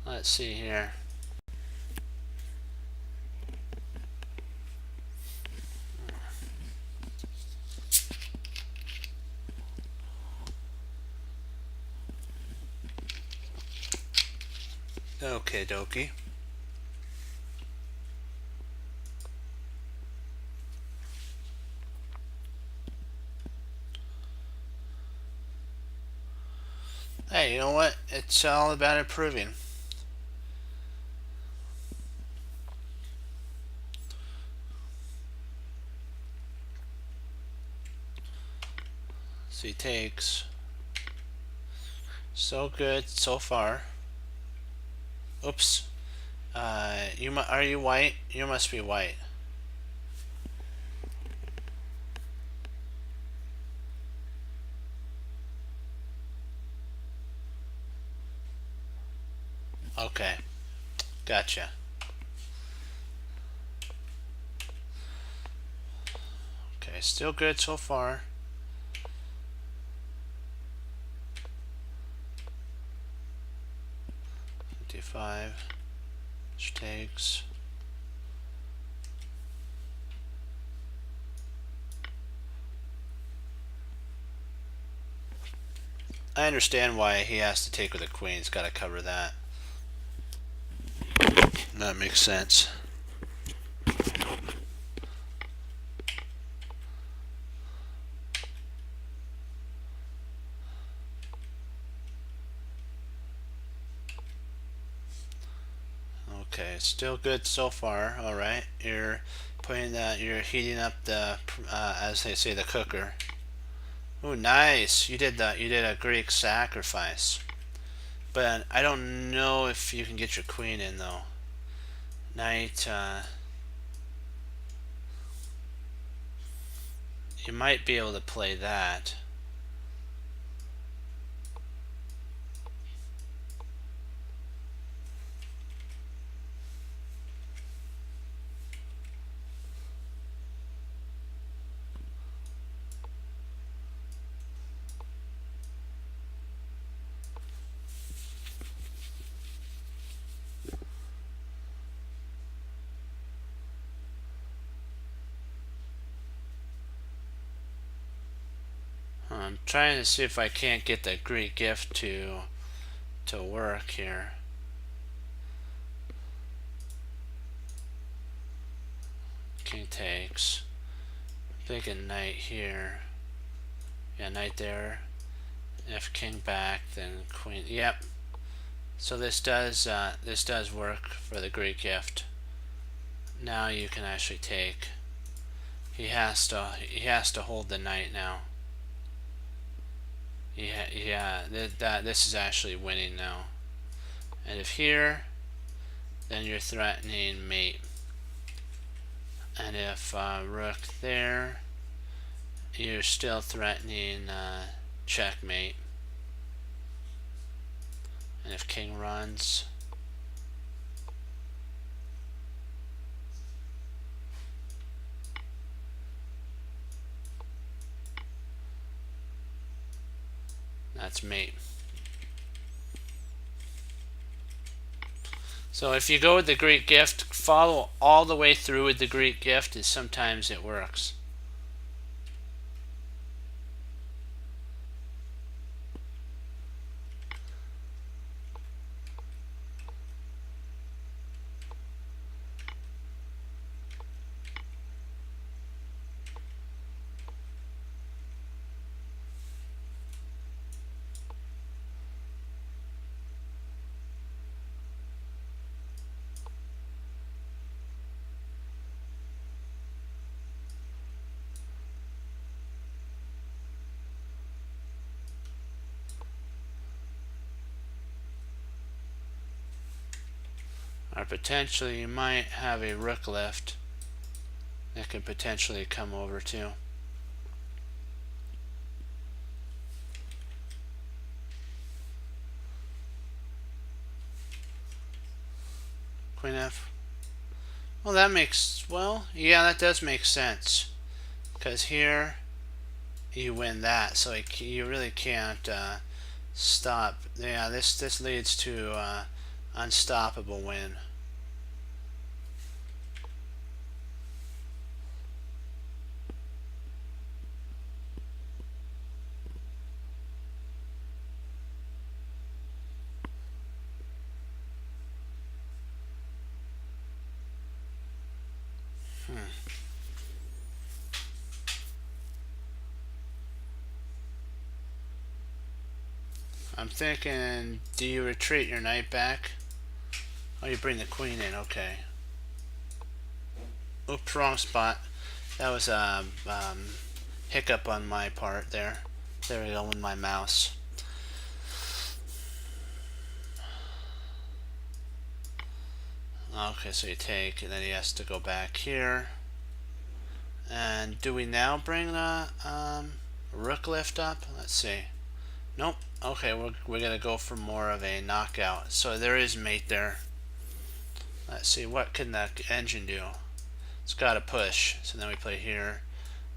[SPEAKER 1] Let's see here. Okay, dokie. Hey, you know what? It's all about improving. So he takes. So good so far. Oops. Are you white? You must be white. Okay. Gotcha. Okay, still good so far. D5, which takes. I understand why he has to take with a queen. He's got to cover that. That makes sense. Okay, still good so far. All right, you're heating up the, as they say, the cooker. Oh, nice! You did a Greek sacrifice, but I don't know if you can get your queen in though. Knight. You might be able to play that. I'm trying to see if I can't get the Greek gift to work here. King takes. Thinking knight here. Yeah, knight there. If king back, then queen. Yep. So this does work for the Greek gift. Now you can actually take. He has to hold the knight now. Yeah, this is actually winning now. And if here, then you're threatening mate. And if rook there, you're still threatening checkmate. And if king runs, that's mate. So if you go with the Greek gift, follow all the way through with the Greek gift, and sometimes it works. Or potentially you might have a rook left that could potentially come over too. Queen F. Well, that makes, well, yeah, that does make sense. Because here you win that, so you really can't stop. Yeah, this leads to unstoppable win. I'm thinking, do you retreat your knight back? Oh, you bring the queen in, okay. Oops, wrong spot. That was a hiccup on my part there. There we go with my mouse. Okay, so you take, and then he has to go back here. And do we now bring the rook lift up? Let's see. Nope. Okay, we're gonna go for more of a knockout. So there is mate there. Let's see, what can the engine do? It's got to push. So then we play here.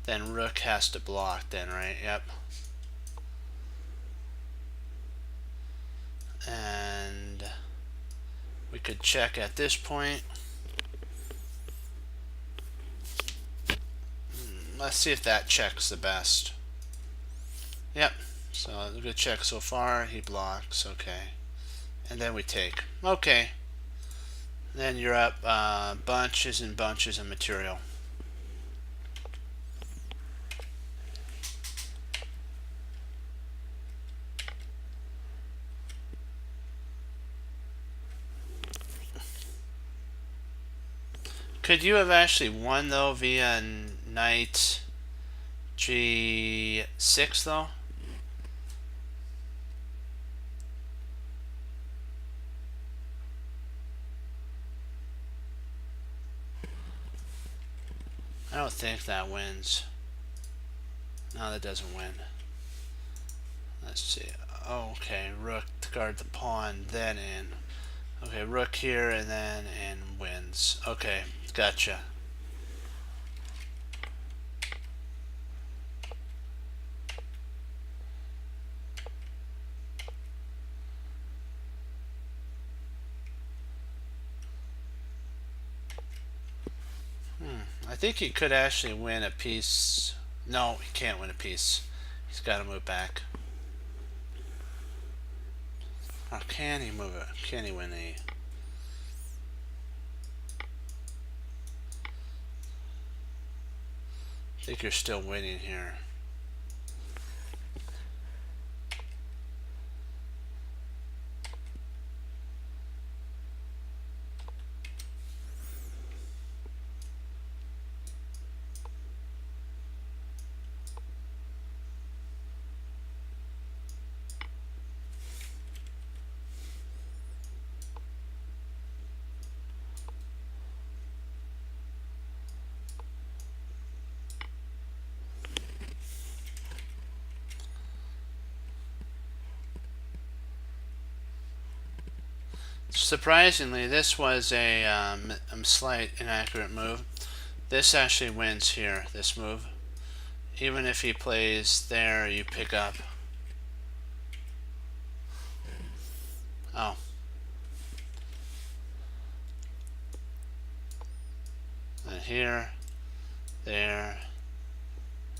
[SPEAKER 1] Then rook has to block then, right? Yep. And we could check at this point. Let's see if that checks the best. Yep. So a good check so far. He blocks. Okay. And then we take. Okay. Then you're up bunches and bunches of material. Could you have actually won though via knight g6 though? I don't think that wins. No, that doesn't win. Let's see. Oh, okay, rook to guard the pawn, then in. Okay, rook here and then in wins. Okay, gotcha. I think he could actually win a piece. No, he can't win a piece. He's got to move back. Or can he move it? Can he win a... I think you're still winning here. Surprisingly, this was a slight inaccurate move. This actually wins here, this move. Even if he plays there, you pick up. Oh. And here, there.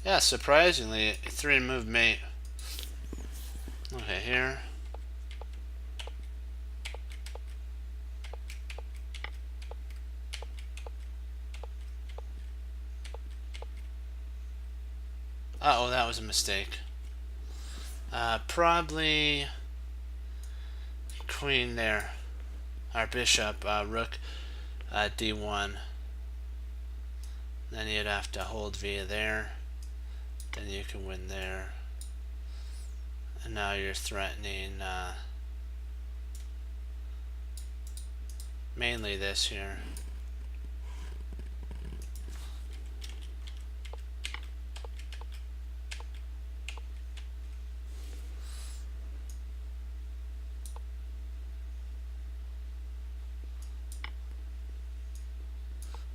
[SPEAKER 1] Yeah, surprisingly, 3 move mate. Okay, here. Uh-oh, that was a mistake. Probably queen there. Our bishop, rook, d1. Then you'd have to hold via there. Then you can win there. And now you're threatening mainly this here.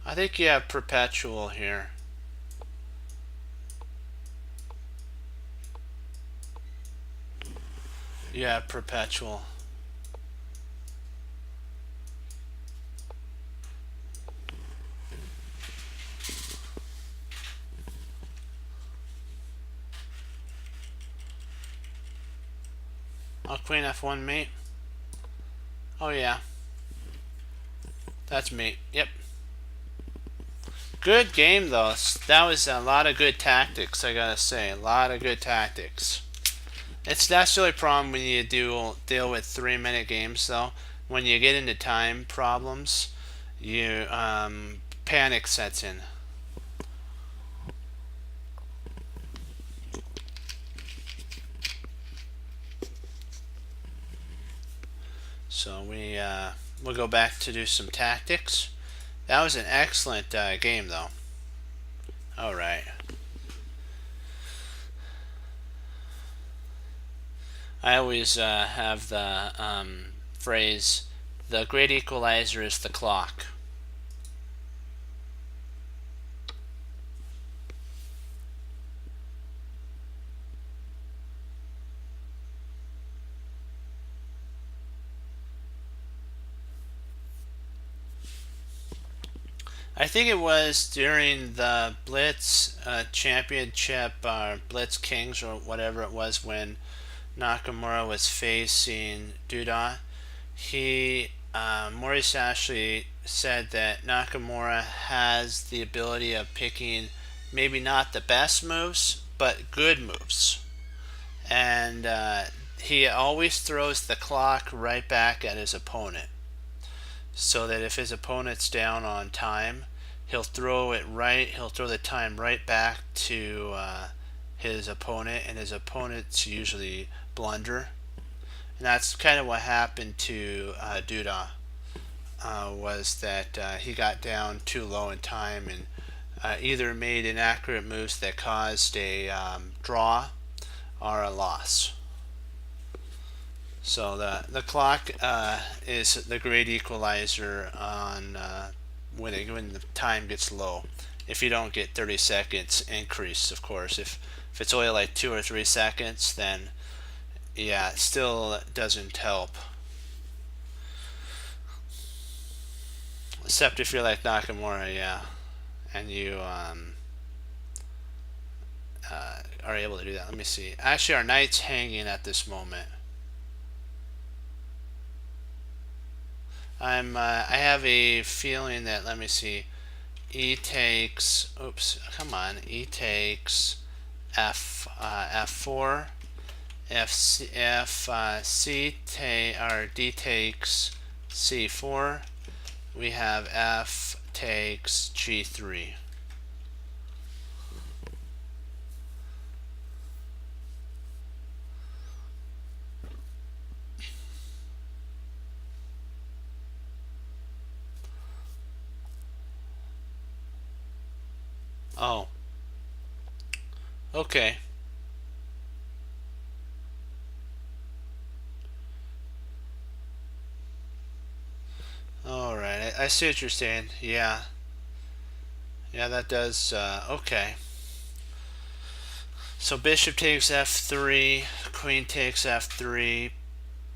[SPEAKER 1] I think you have perpetual here. You have perpetual. Oh, queen f1 mate. Oh yeah. That's mate. Yep. Good game though. That was a lot of good tactics, I gotta say. A lot of good tactics. That's the only problem when you deal with 3-minute games though. When you get into time problems, you panic sets in. So we'll go back to do some tactics. That was an excellent game though. All right. I always have the phrase, the great equalizer is the clock. I think it was during the Blitz championship, Blitz Kings or whatever it was, when Nakamura was facing Duda. Maurice Ashley said that Nakamura has the ability of picking maybe not the best moves, but good moves. And he always throws the clock right back at his opponent. So that if his opponent's down on time, he'll throw the time right back to his opponent, and his opponents usually blunder. And that's kind of what happened to Duda, was that he got down too low in time and either made inaccurate moves that caused a draw or a loss. So the clock is the great equalizer on when the time gets low. If you don't get 30 seconds increase, of course. If it's only like 2 or 3 seconds, then yeah, it still doesn't help. Except if you're like Nakamura, yeah, and are able to do that. Let me see. Actually, our knight's hanging at this moment. I have a feeling that, let me see, e takes, oops, come on, e takes f4, or d takes c4, we have f takes g3. Oh, okay. All right, I see what you're saying. Yeah, yeah, that does. Okay. So bishop takes f3, queen takes f3,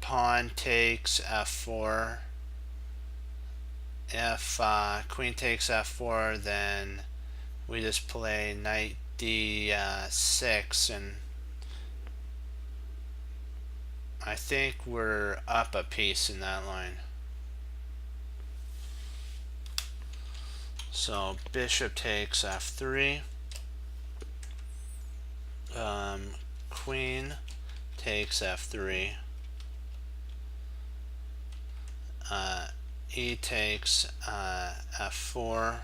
[SPEAKER 1] pawn takes f4. If queen takes f4, then we just play knight d6, and I think we're up a piece in that line. So bishop takes f3, queen takes f3, e takes f4,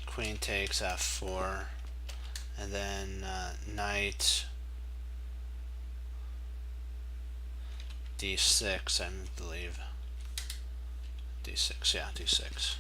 [SPEAKER 1] queen takes f4, and then knight d6, I believe. d6, yeah, d6.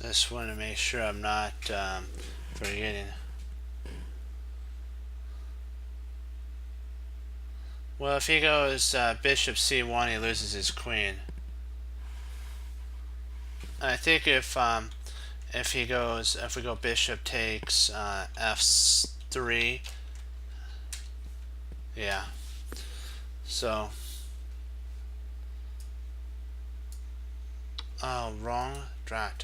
[SPEAKER 1] Just want to make sure I'm not forgetting. Well, if he goes bishop c1, he loses his queen. I think if he goes, if we go bishop takes f3, yeah. So, oh, wrong, drat.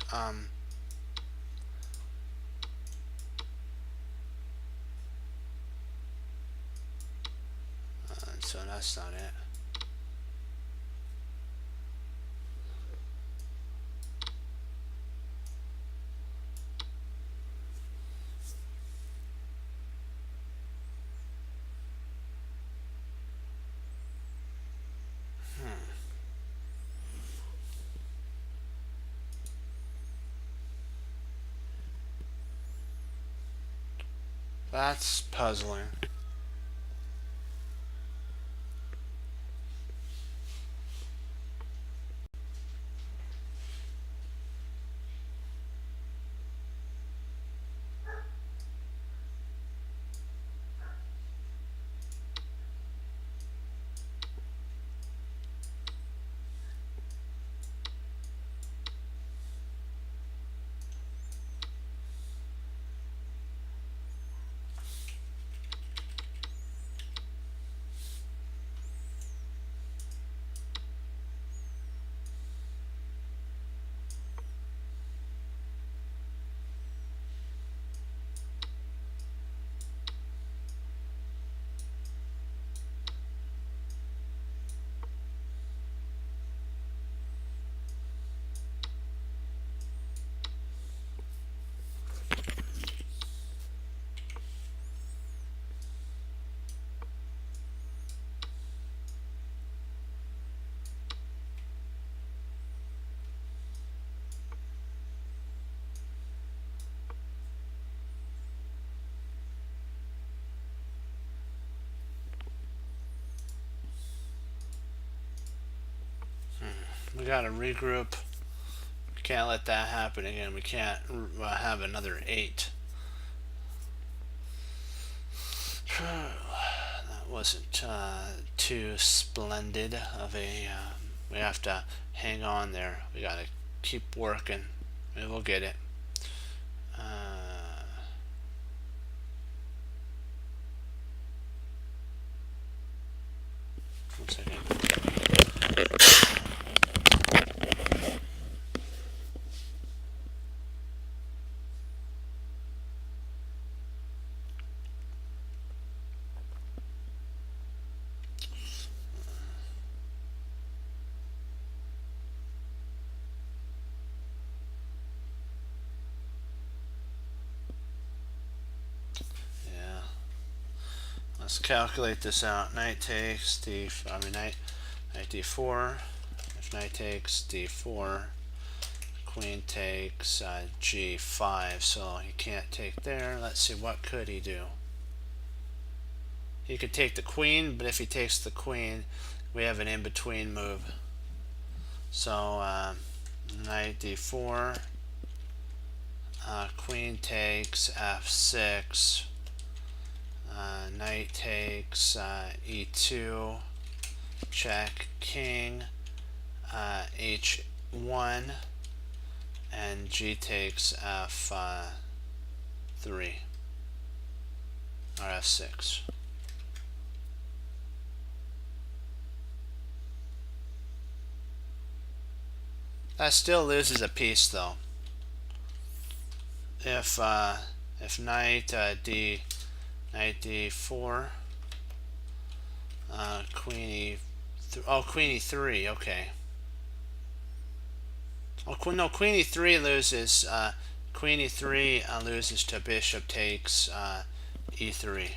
[SPEAKER 1] So that's not it. That's puzzling. We gotta regroup. can't let that happen again. We can't have another 8. That wasn't too splendid of a... we have to hang on there. We gotta keep working. Maybe we'll get it. 1 second. Let's calculate this out. Knight takes knight d4. If knight takes d4, queen takes g5. So he can't take there. Let's see, what could he do? He could take the queen, but if he takes the queen, we have an in-between move. So knight d4, queen takes f6. Knight takes e2, check, king, h1, and g takes f3 or f6. That still loses a piece though. If knight d4, queen e3, okay. Oh, no, queen e3 loses, queen e3 loses to bishop takes e3.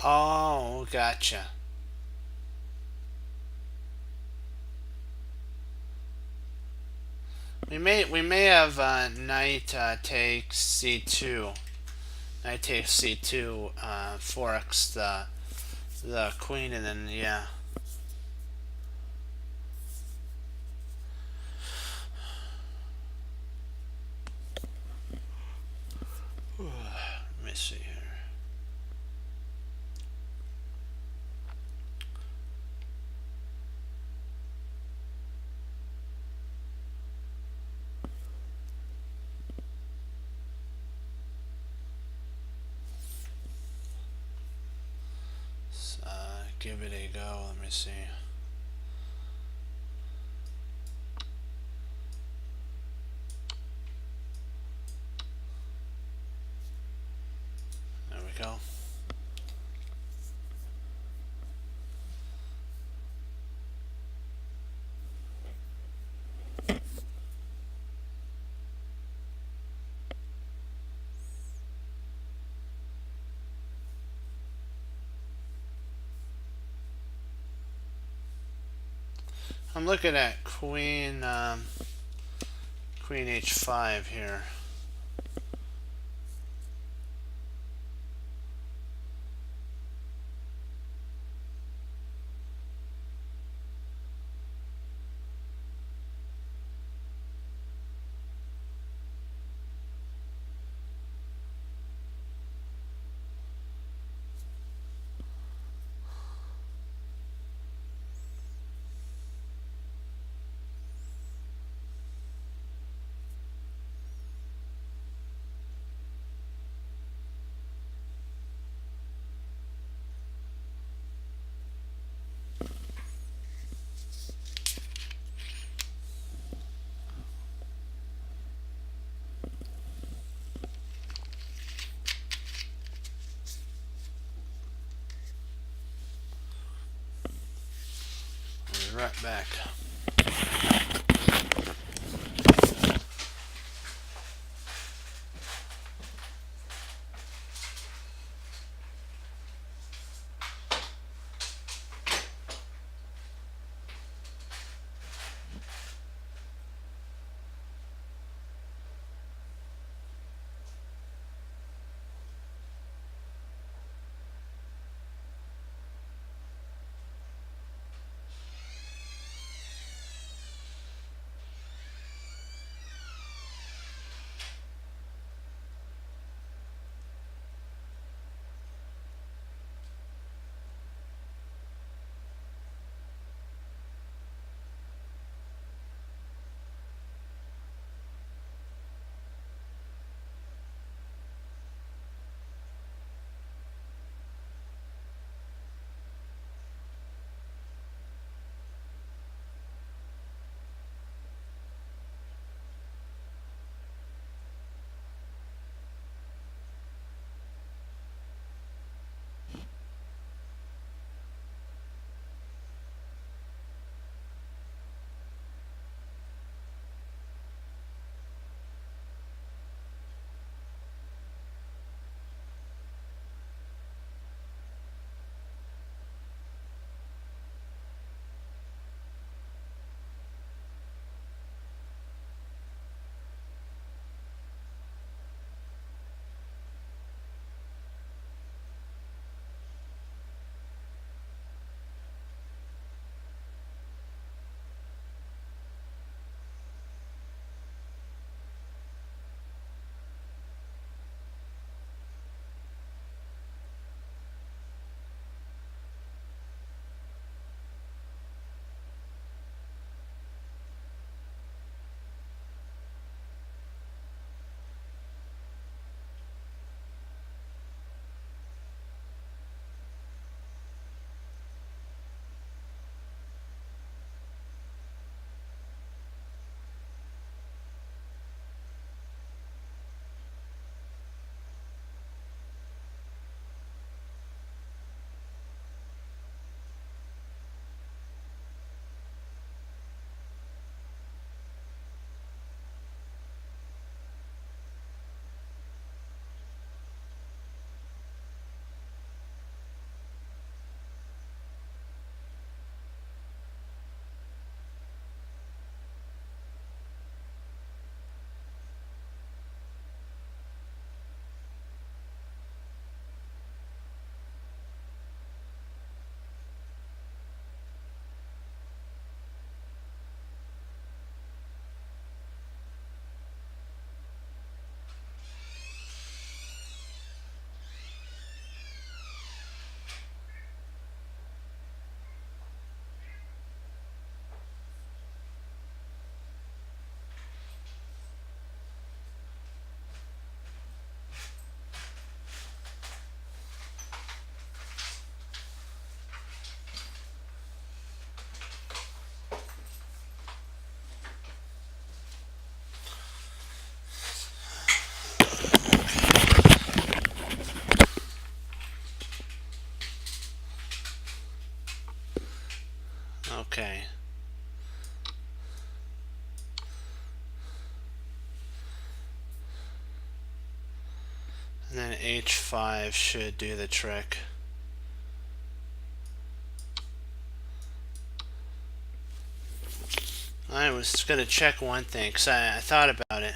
[SPEAKER 1] Oh, gotcha. We may have knight takes c2. Knight takes c2 forks the queen, and then yeah. Let me see here. Give it a go. Let me see. There we go. I'm looking at queen h5 here. We'll be right back. And then h5 should do the trick. I was going to check one thing because I thought about it.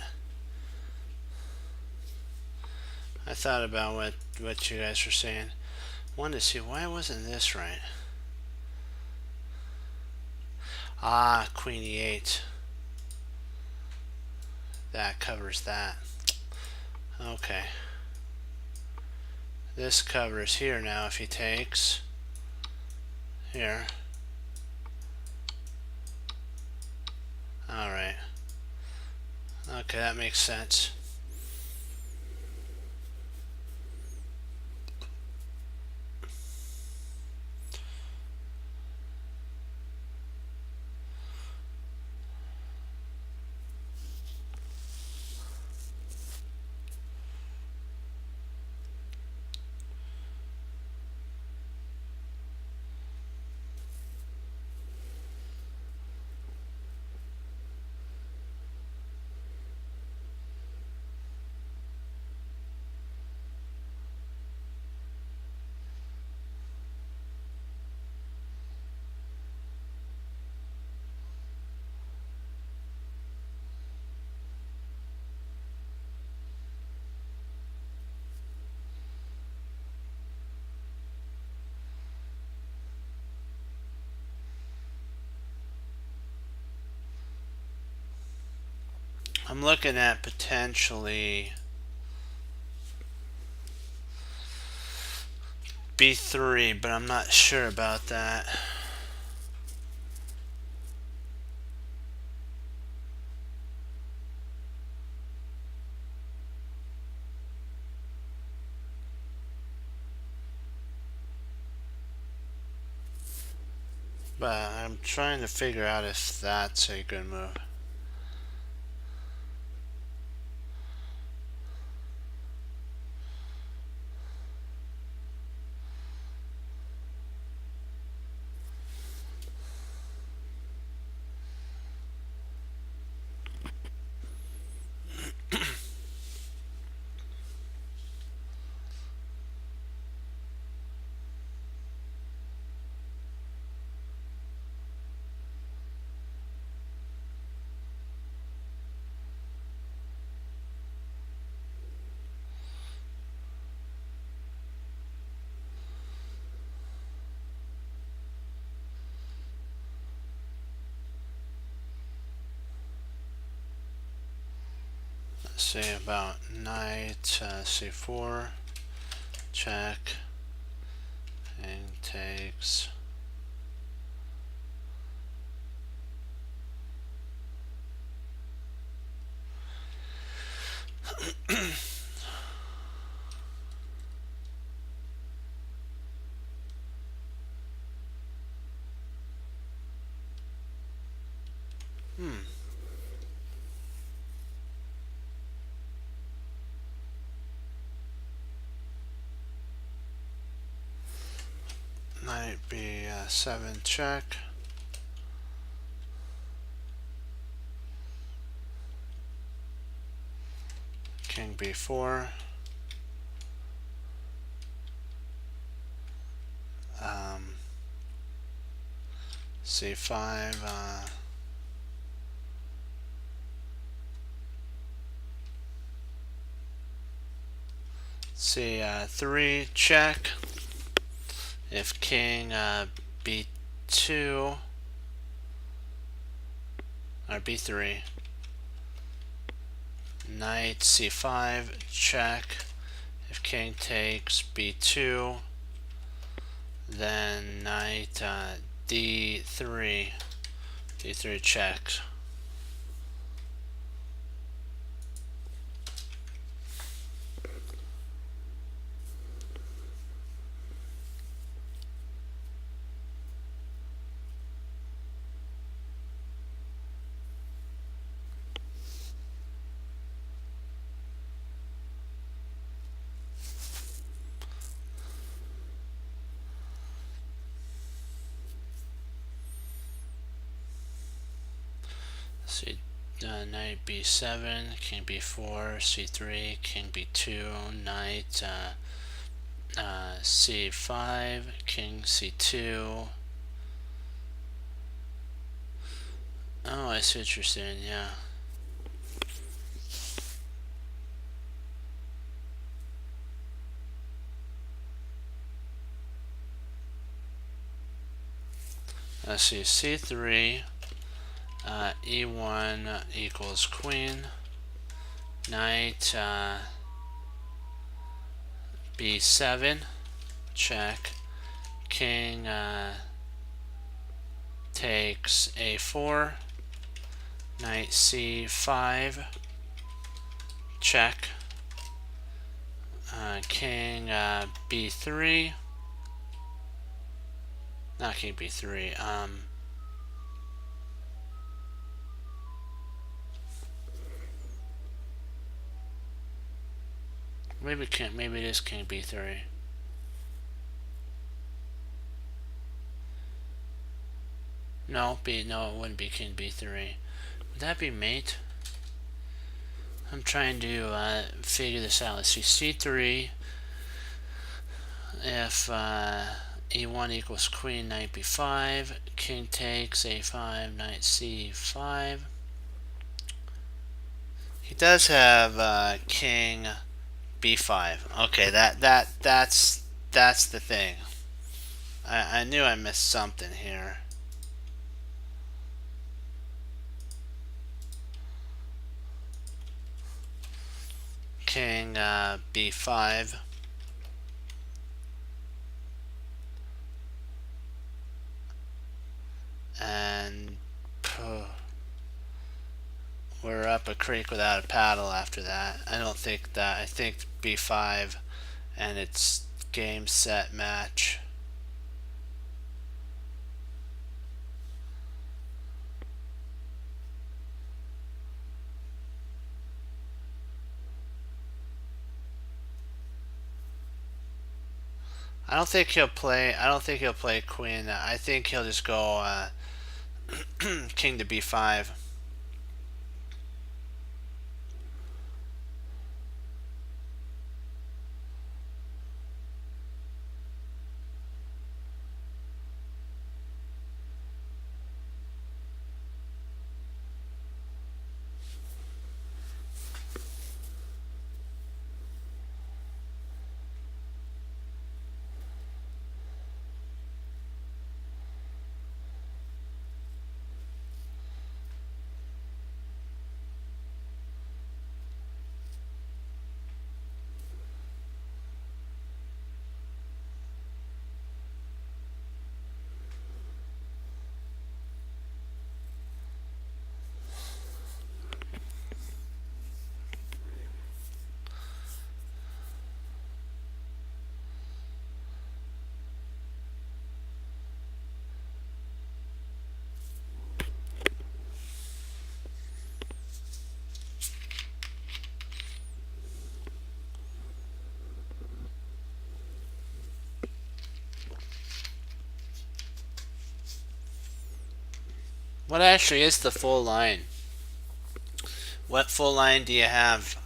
[SPEAKER 1] I thought about what you guys were saying. Wanted to see why wasn't this right. Ah, Queen E8. That covers that. Okay. This covers here now if he takes. Here. Alright. Okay, that makes sense. I'm looking at potentially B3, but I'm not sure about that. But I'm trying to figure out if that's a good move. Let's see about knight C4, check, king takes. Knight B7 check. King B4. C5. C3 check. If king B2 or B3, knight C5 check. If king takes B2, then knight D3, D3 checks. See, knight b7, king b4, c3, king b2, knight c5, king c2. Oh, I see what you're saying, yeah. Let's see, c3, e1 equals queen, knight b7, check, king takes a4, knight c5, check, king b3, not king b3, maybe it is king b3. No, no, it wouldn't be king b3. Would that be mate? I'm trying to figure this out. Let's see, c3, if e1 equals queen, knight b5, king takes a5, knight c5. He does have king b5. Okay, that's the thing. I knew I missed something here. King b5. And we're up a creek without a paddle after that. I think b5 and it's game, set, match. I don't think he'll play queen. I think he'll just go king to b5. What actually is the full line? What full line do you have?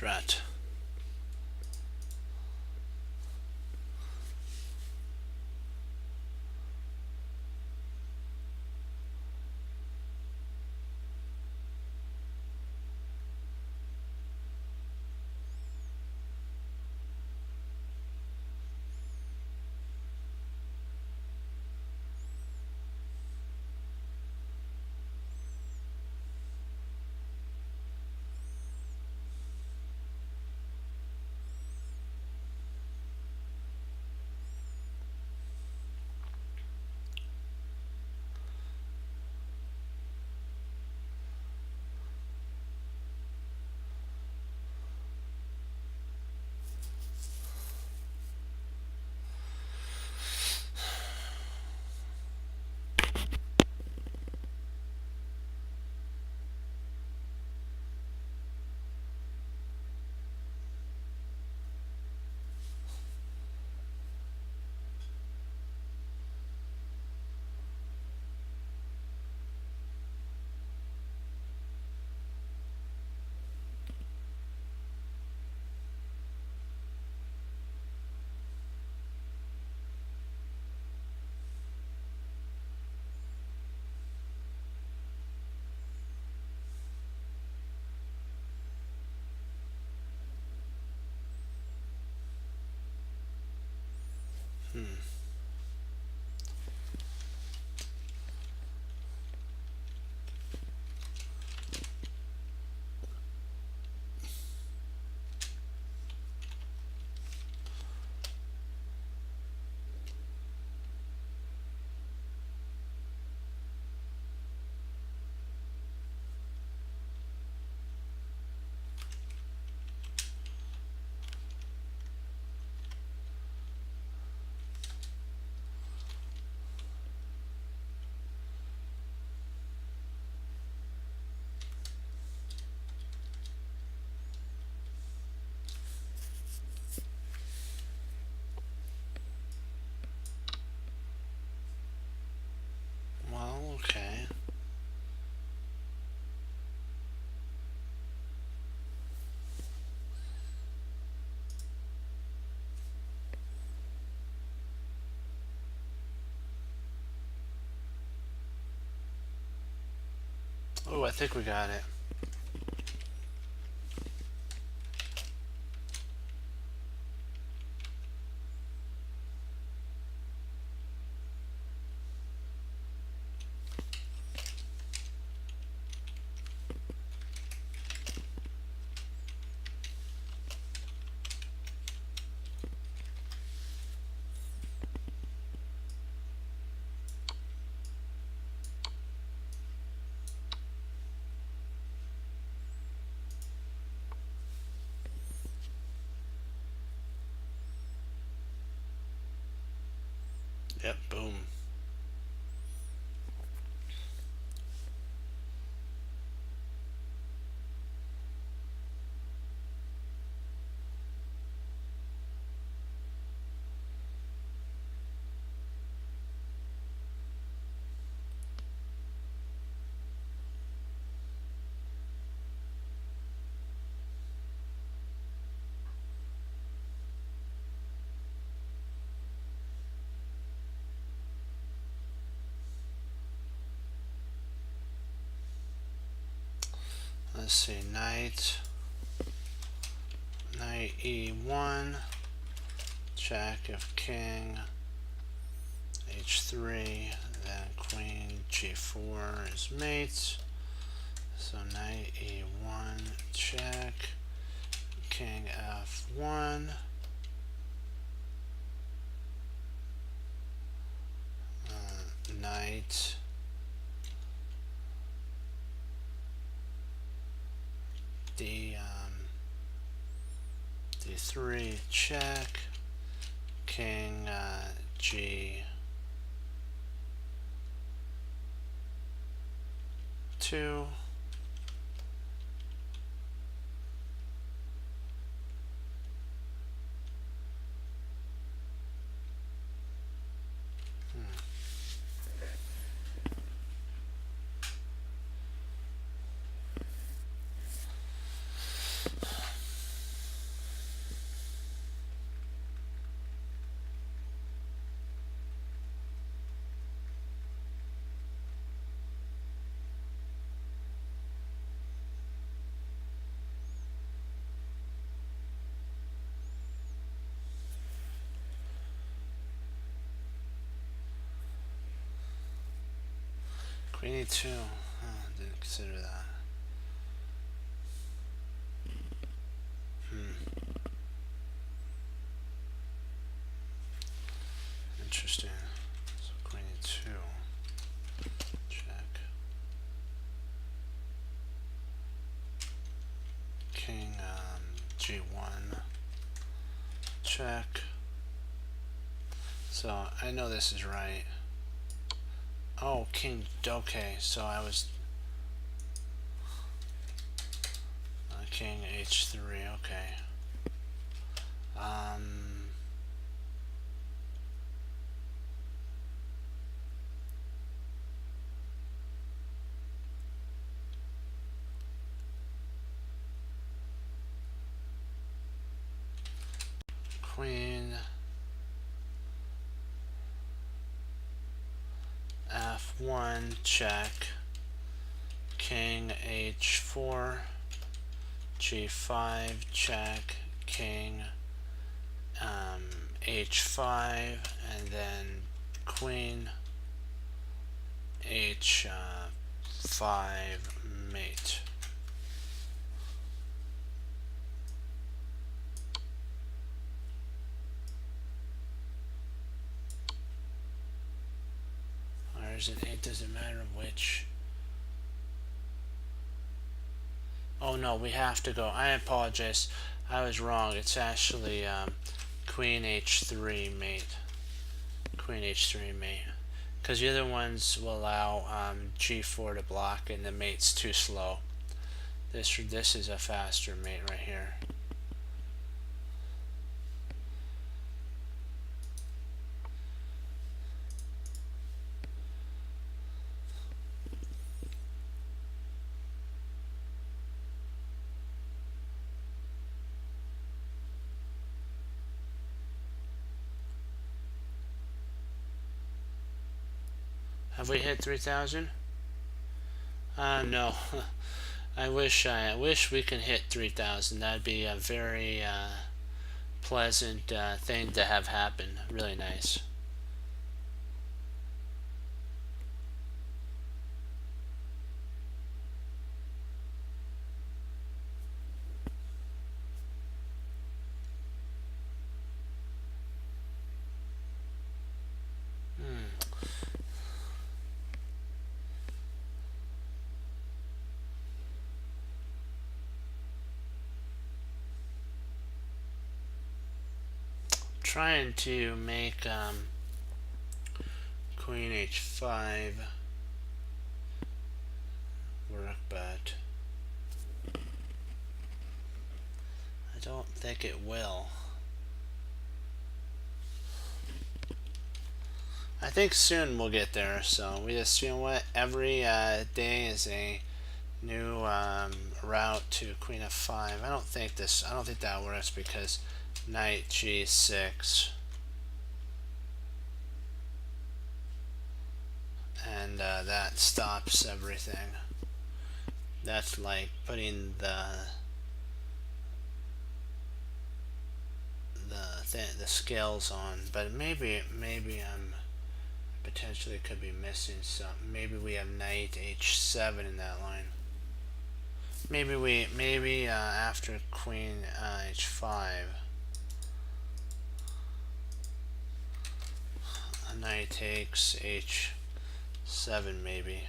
[SPEAKER 1] threat. Well, okay. Oh, I think we got it. Yep, boom. Let's see, knight e1, check if king h3, then queen g4 is mate. So knight e1, check, king f1, knight d3, check, king g2, Queen e2. Oh, didn't consider that. Interesting. So queen e2. Check. King g1. Check. So I know this is right. Oh, king. Okay, so I was king h3. Okay. Queen f1 check. King h4. g5 check. King h5, and then queen h5 mate. Or is it doesn't matter which. Oh no, we have to go. I apologize. I was wrong. It's actually queen h3 mate. Queen h3 mate. Because the other ones will allow g4 to block, and the mate's too slow. This is a faster mate right here. Have we hit 3,000? No. I wish we can hit 3,000. That'd be a very pleasant thing to have happen. Really nice. Trying to make queen h5 work, but I don't think it will. I think soon we'll get there. So we just, you know what, every day is a new route to queen f5. I don't think that works because knight g6, and that stops everything. That's like putting the scales on. But maybe I'm potentially could be missing something. Maybe we have knight h7 in that line. Maybe after queen h5, knight takes h7 maybe.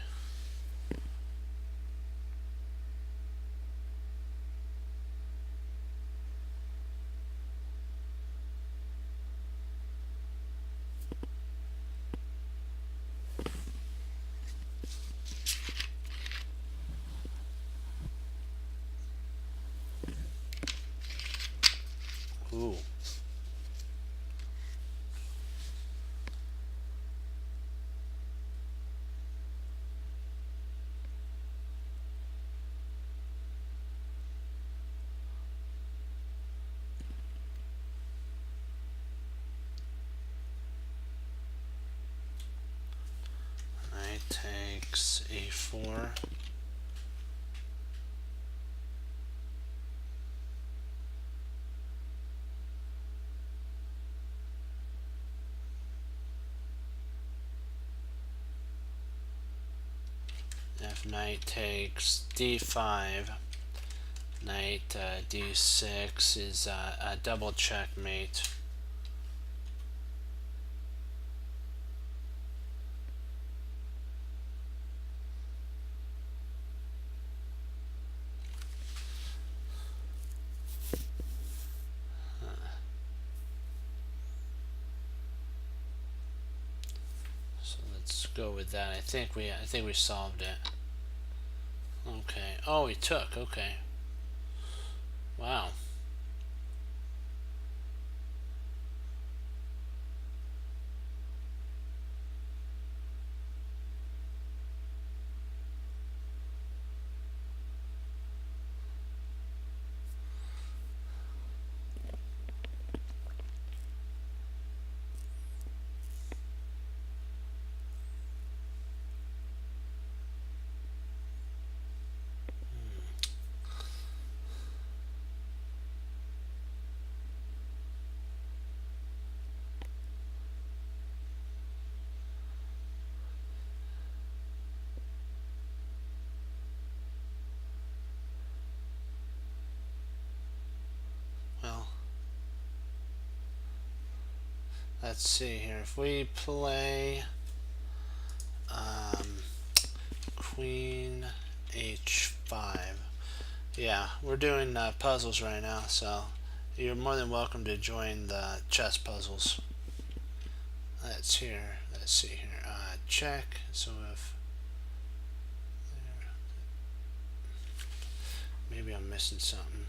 [SPEAKER 1] Ooh. Knight takes a4. if knight takes d5, knight d6 is a double checkmate. So let's go with that. I think we solved it. Okay. Oh, he took. Okay. Wow. Well, let's see here. If we play Queen H5. Yeah, we're doing puzzles right now, so you're more than welcome to join the chess puzzles. Let's see here. Check. So if maybe I'm missing something.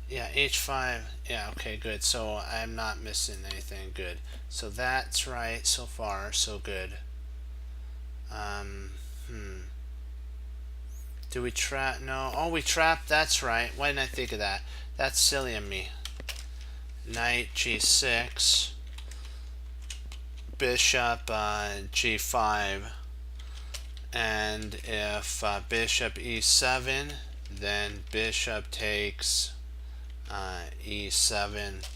[SPEAKER 1] Yeah, H5. Yeah, okay, good. So I'm not missing anything. Good. So that's right so far. So good. Do we trap? No. Oh, we trapped. That's right. Why didn't I think of that? That's silly of me. Knight G6. Bishop G5. And if bishop E7, then bishop takes E7.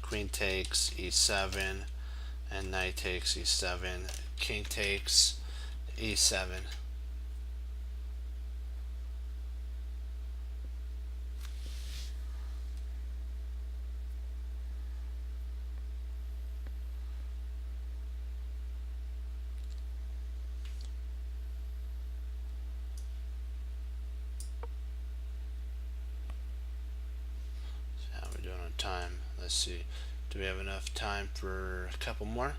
[SPEAKER 1] Queen takes E7. And knight takes E7. King takes E7. How are we doing on time? Let's see. Do we have enough time for a couple more?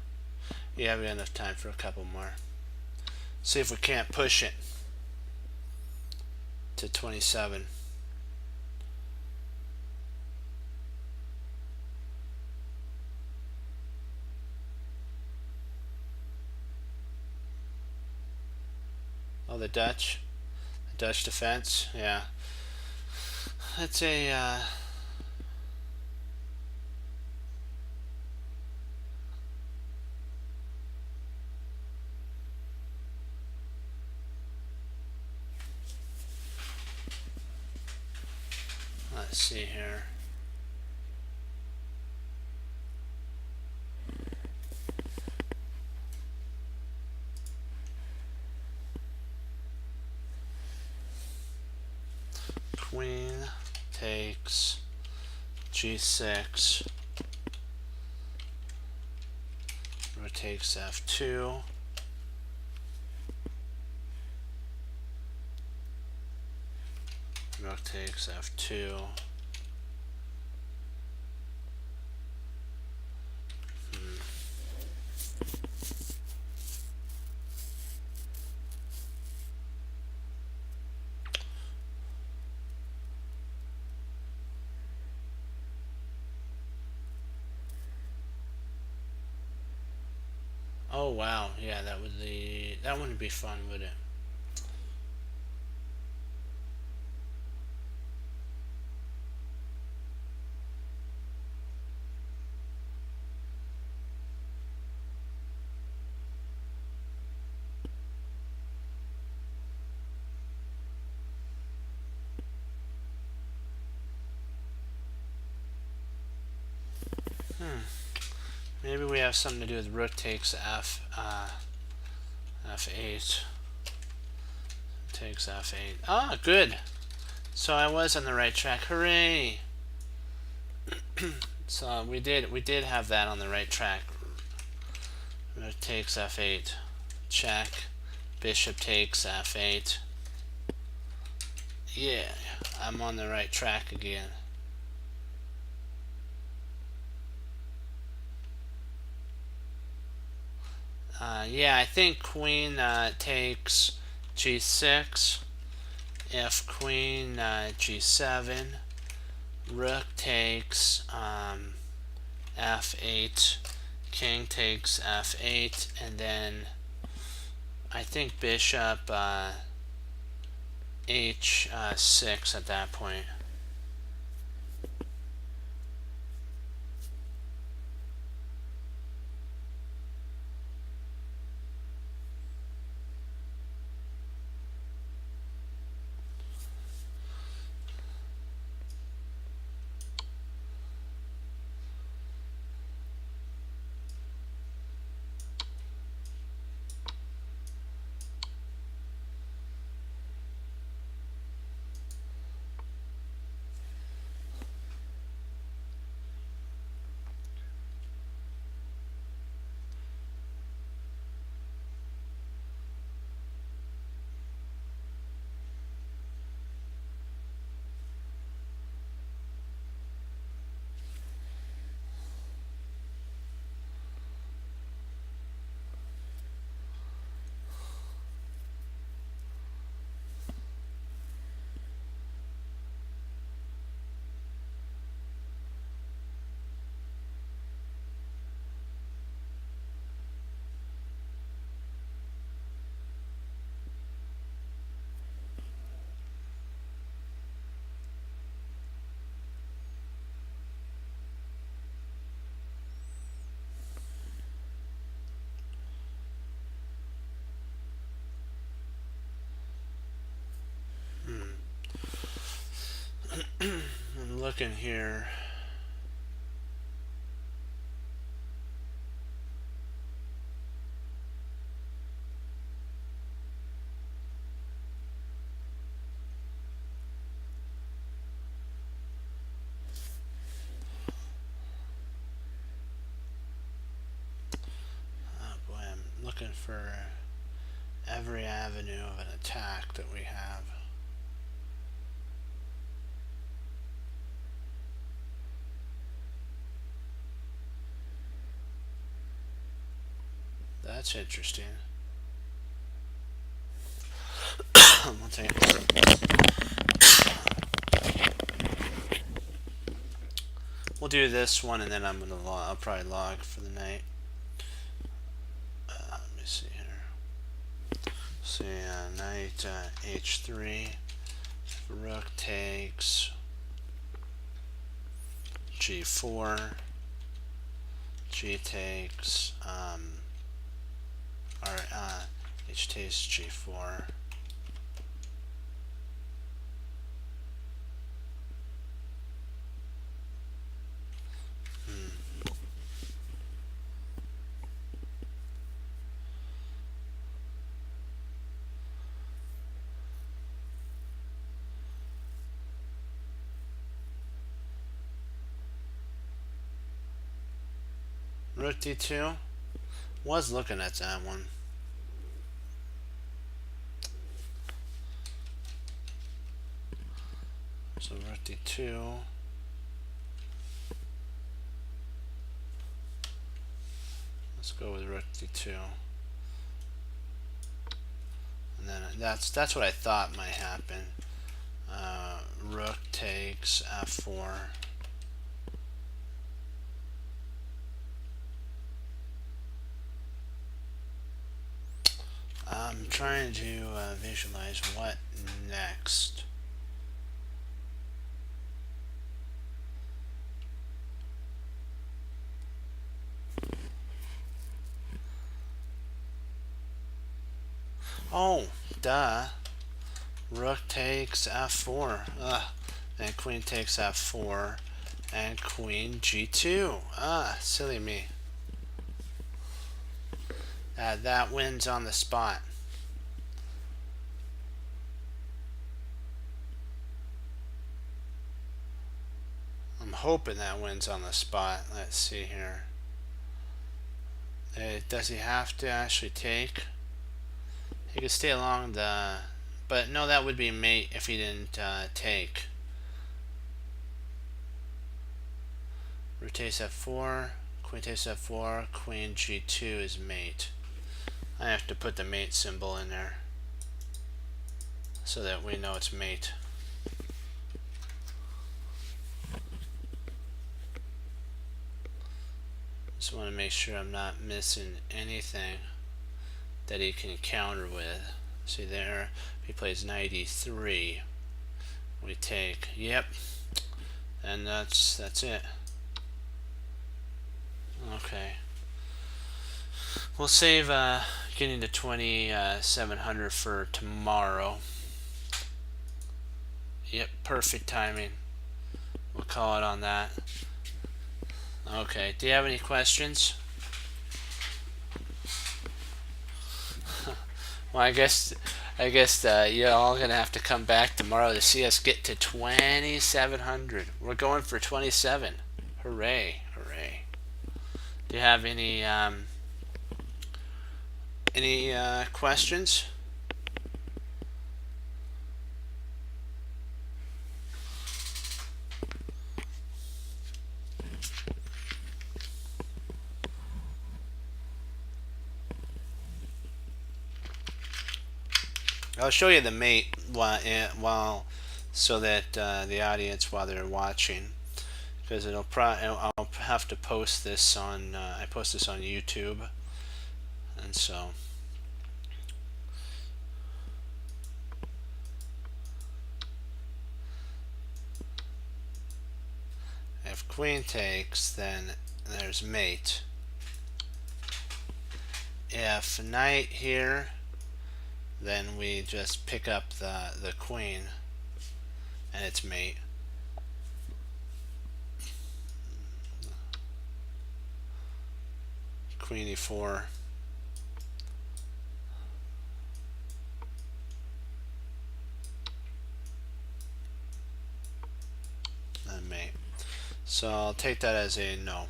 [SPEAKER 1] Yeah, we have enough time for a couple more. See if we can't push it to 27. Oh, the Dutch defense. Yeah, that's a let's see here. Queen takes G6. Rook takes F2. Rook takes F2. Oh wow, yeah, that wouldn't be fun, would it? Maybe we have something to do with rook takes F8. takes f8. Ah, good. So I was on the right track. Hooray! So we did have that on the right track. Rook takes f8. Check. Bishop takes f8. Yeah, I'm on the right track again. Yeah, I think queen takes g6. If queen g7, rook takes f8, king takes f8, and then I think bishop h6 at that point. I'm looking here. Oh boy, I'm looking for every avenue of an attack that we have. That's interesting. One second. We'll do this one, and then I'll probably log for the night. Let me see here. See, knight h3. Rook takes g4. G takes h takes g4. Rook d2. Was looking at that one. So rook d2. Let's go with rook d2. And then that's what I thought might happen. Rook takes f4. I'm trying to visualize what next. Oh, duh. Rook takes f4. And queen takes f4. And queen g2. Silly me. That wins on the spot. hoping that wins on the spot. Let's see here. Does he have to actually take? He could stay along the... But no, that would be mate if he didn't take. Rook takes f4, queen takes f4, queen g2 is mate. I have to put the mate symbol in there so that we know it's mate. Just want to make sure I'm not missing anything that he can counter with. See there, he plays knight e3. We take, yep, and that's it. Okay. We'll save getting to 2700 for tomorrow. Yep, perfect timing. We'll call it on that. Okay, do you have any questions? Well, I guess you're all gonna have to come back tomorrow to see us get to 2700. We're going for 27. Hooray, hooray. Do you have any questions? I'll show you the mate while so that the audience, while they're watching, because I'll have to post this on I post this on YouTube, and so if queen takes, then there's mate. If knight here, then we just pick up the queen and it's mate. Queen e4. And mate. So I'll take that as a no.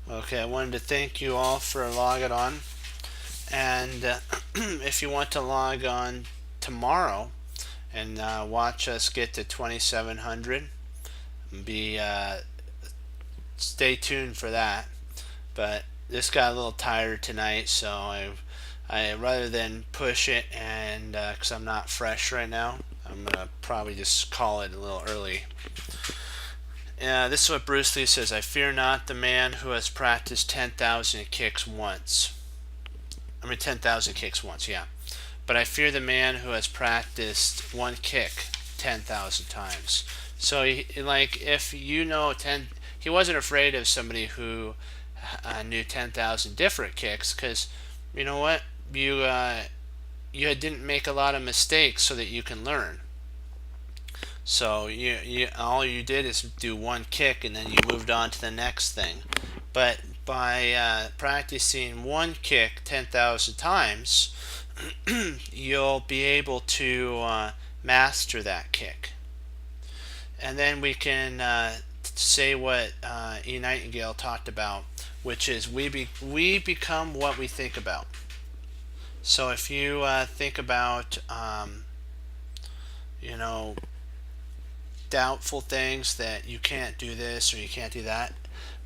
[SPEAKER 1] Okay, I wanted to thank you all for logging on. And if you want to log on tomorrow and watch us get to 2700, stay tuned for that. But this got a little tired tonight, so I rather than push it, and because I'm not fresh right now, I'm gonna probably just call it a little early. This is what Bruce Lee says: I fear not the man who has practiced 10,000 kicks once. 10,000 kicks once, yeah. But I fear the man who has practiced one kick 10,000 times. So, if you know he wasn't afraid of somebody who knew 10,000 different kicks, because you know what, you didn't make a lot of mistakes so that you can learn. So all you did is do one kick and then you moved on to the next thing. But by practicing one kick 10,000 times, you'll be able to master that kick. And then we can say what E. Nightingale talked about, which is we become what we think about. So if you think about doubtful things, that you can't do this or you can't do that,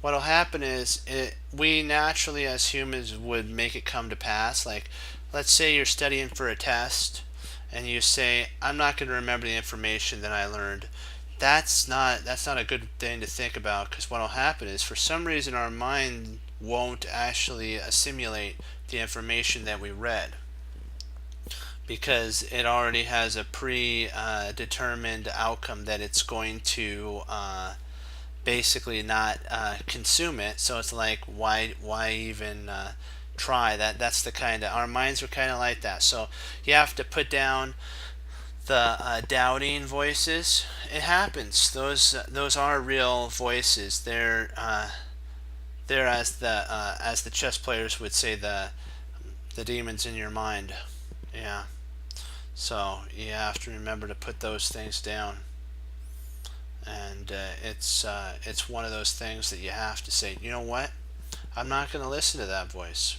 [SPEAKER 1] what'll happen is we naturally as humans would make it come to pass. Like, let's say you're studying for a test and you say, I'm not going to remember the information that I learned. That's not a good thing to think about, because what'll happen is for some reason our mind won't actually assimilate the information that we read, because it already has a predetermined outcome that it's going to basically not consume it. So it's like, why even try that? That's the kind of, our minds are kind of like that. So you have to put down the doubting voices. It happens. Those are real voices. They're as the chess players would say, the demons in your mind. Yeah. So you have to remember to put those things down. And and it's one of those things that you have to say, you know what, I'm not going to listen to that voice.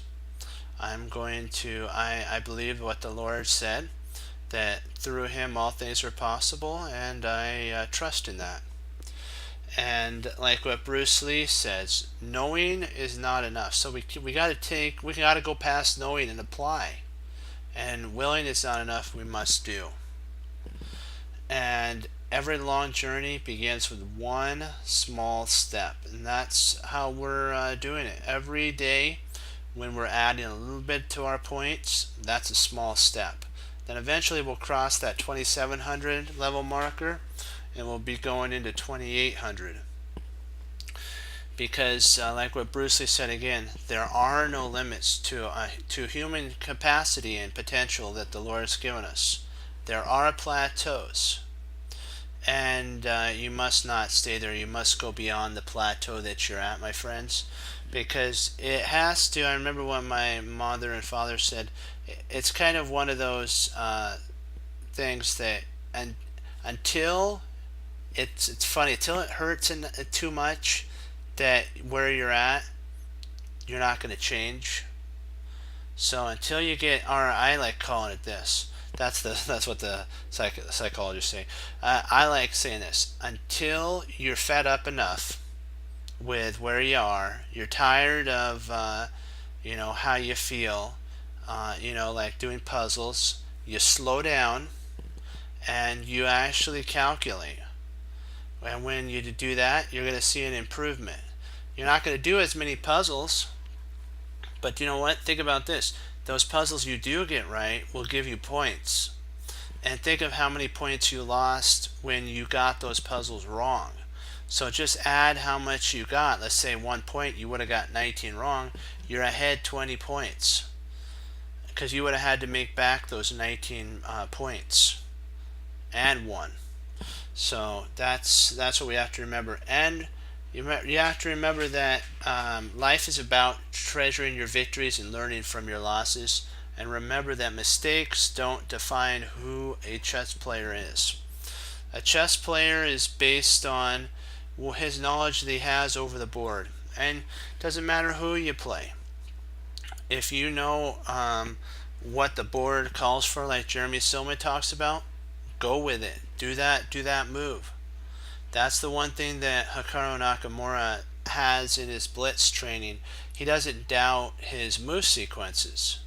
[SPEAKER 1] I'm going to, I believe what the Lord said, that through him all things are possible, and I trust in that. And like what Bruce Lee says, knowing is not enough. So we got to go past knowing and apply. And willing is not enough, we must do. And every long journey begins with one small step, and that's how we're doing it every day. When we're adding a little bit to our points, that's a small step. Then eventually we'll cross that 2700 level marker, and we'll be going into 2800. Because like what Bruce Lee said again, there are no limits to human capacity and potential that the Lord has given us. There are plateaus, and you must not stay there. You must go beyond the plateau that you're at, my friends, because it has to. I remember what my mother and father said. It's kind of one of those things that, and until it's funny, until it hurts too much, that where you're at, you're not going to change. So until you get, or I like calling it this. That's what the psychologists say. I like saying this: until you're fed up enough with where you are, you're tired of how you feel, like doing puzzles. You slow down and you actually calculate. And when you do that, you're going to see an improvement. You're not going to do as many puzzles, but you know what? Think about this. Those puzzles you do get right will give you points. And think of how many points you lost when you got those puzzles wrong. So just add how much you got. Let's say 1 point, you would have got 19 wrong. You're ahead 20 points. Because you would have had to make back those 19 points. And 1. So that's what we have to remember. And you have to remember that life is about treasuring your victories and learning from your losses. And remember that mistakes don't define who a chess player is. A chess player is based on his knowledge that he has over the board. And it doesn't matter who you play. If you know what the board calls for, like Jeremy Silman talks about, go with it. Do that move. That's the one thing that Hikaru Nakamura has in his blitz training. He doesn't doubt his move sequences.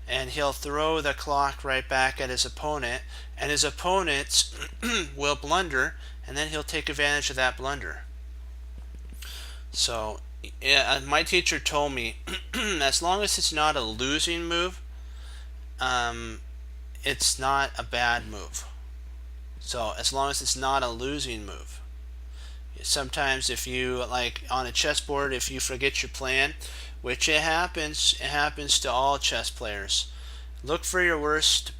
[SPEAKER 1] And he'll throw the clock right back at his opponent, and his opponents will blunder, and then he'll take advantage of that blunder. So, yeah, my teacher told me, as long as it's not a losing move, it's not a bad move. So as long as it's not a losing move. Sometimes if you, like on a chessboard, if you forget your plan, which it happens to all chess players, look for your worst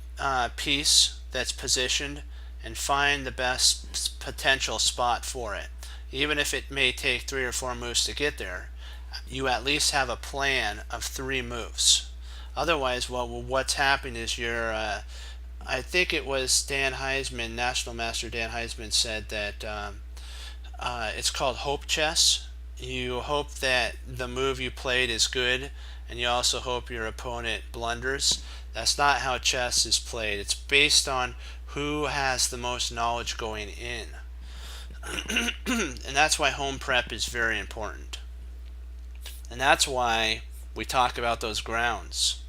[SPEAKER 1] piece that's positioned and find the best potential spot for it. Even if it may take 3 or 4 moves to get there, you at least have a plan of 3 moves. Otherwise, what's happening is you're I think it was Dan Heisman, National Master Dan Heisman, said that it's called hope chess. You hope that the move you played is good, and you also hope your opponent blunders. That's not how chess is played. It's based on who has the most knowledge going in. And that's why home prep is very important. And that's why we talk about those grounds.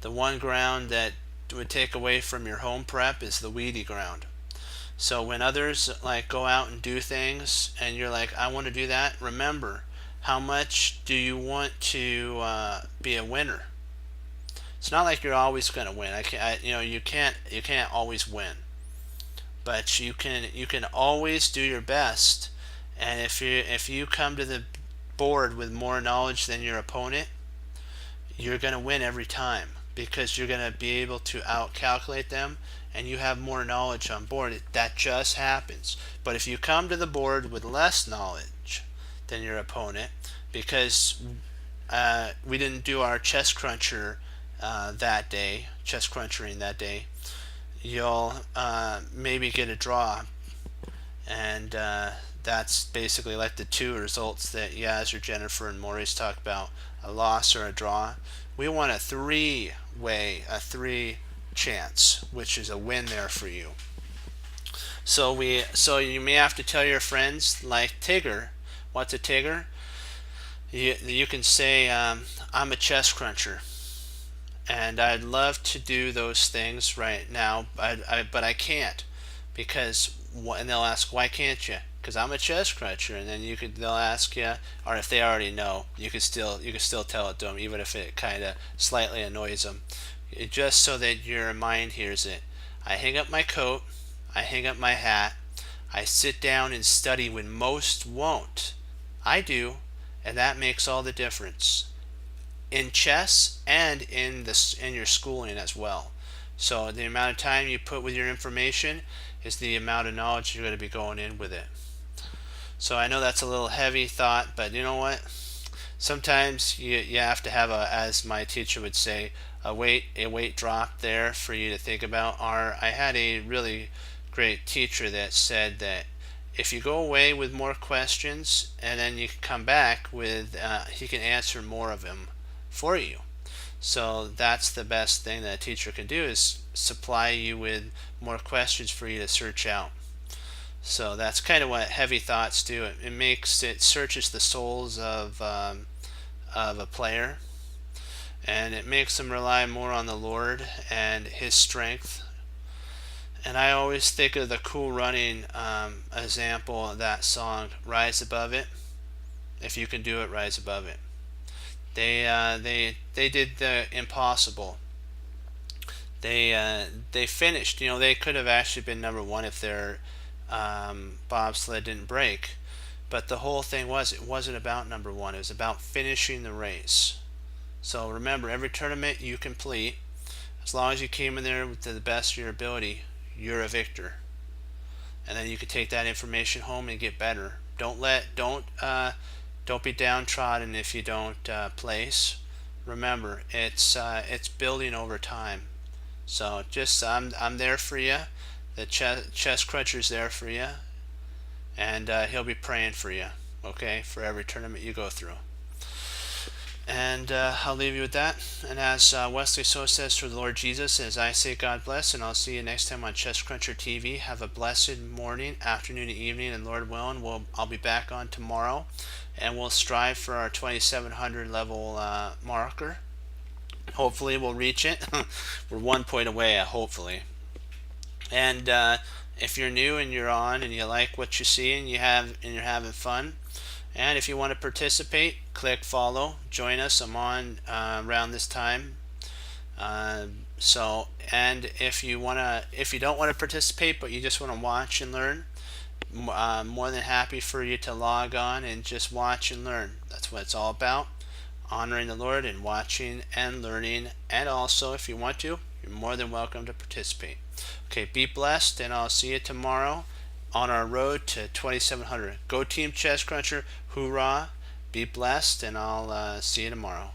[SPEAKER 1] The one ground that would take away from your home prep is the weedy ground. So when others like go out and do things and you're like, I want to do that, remember, how much do you want to be a winner? It's not like you're always going to win. You can't always win, but you can always do your best. And if you come to the board with more knowledge than your opponent, you're going to win every time, because you're going to be able to out-calculate them, and you have more knowledge on board. That just happens. But if you come to the board with less knowledge than your opponent, because we didn't do our chess crunchering that day, you'll maybe get a draw, and That's basically like the two results that Yaz or Jennifer and Maurice talk about, a loss or a draw. We want a three-way, a three chance, which is a win there for you. So you may have to tell your friends, like Tigger. What's a Tigger? You can say, I'm a chest cruncher, and I'd love to do those things right now, but I can't, because, and they'll ask, why can't you? Because I'm a chest cruncher. And then they'll ask you, or if they already know, you can still tell it to them, even if it kind of slightly annoys them, just so that your mind hears it. I hang up my coat, I hang up my hat, I sit down and study when most won't. I do, and that makes all the difference in chess and in your schooling as well. So the amount of time you put with your information is the amount of knowledge you're going to be going in with it. So I know that's a little heavy thought, but you know what? Sometimes you have to have a, as my teacher would say, a weight drop there for you to think about. I had a really great teacher that said that if you go away with more questions and then you can come back with, he can answer more of them for you. So that's the best thing that a teacher can do, is supply you with more questions for you to search out. So that's kind of what heavy thoughts do. It searches the souls of a player, and it makes them rely more on the Lord and His strength. And I always think of the Cool Running example of that song, "Rise Above It." If you can do it, rise above it. They did the impossible. They finished. You know, they could have actually been number one if their bobsled didn't break. But the whole thing it wasn't about number one. It was about finishing the race. So remember, every tournament you complete, as long as you came in there to the best of your ability, you're a victor. And then you can take that information home and get better. Don't be downtrodden if you don't place. Remember, it's building over time. So just I'm there for you. The chest cruncher's there for you, and he'll be praying for you. Okay, for every tournament you go through. And I'll leave you with that. And as Wesley So says through the Lord Jesus, as I say, God bless, and I'll see you next time on Chest Cruncher TV. Have a blessed morning, afternoon, and evening, and Lord willing, I'll be back on tomorrow, and we'll strive for our 2700 level marker. Hopefully we'll reach it. We're 1 point away, hopefully. And if you're new and you're on and you like what you see and you're having fun, and if you want to participate, click follow. Join us. I'm on around this time. And if you don't want to participate but you just want to watch and learn, I'm more than happy for you to log on and just watch and learn. That's what it's all about. Honoring the Lord and watching and learning. And also, if you want to, you're more than welcome to participate. Okay, be blessed, and I'll see you tomorrow on our road to 2700. Go Team Chest Cruncher. Hoorah. Be blessed, and I'll see you tomorrow.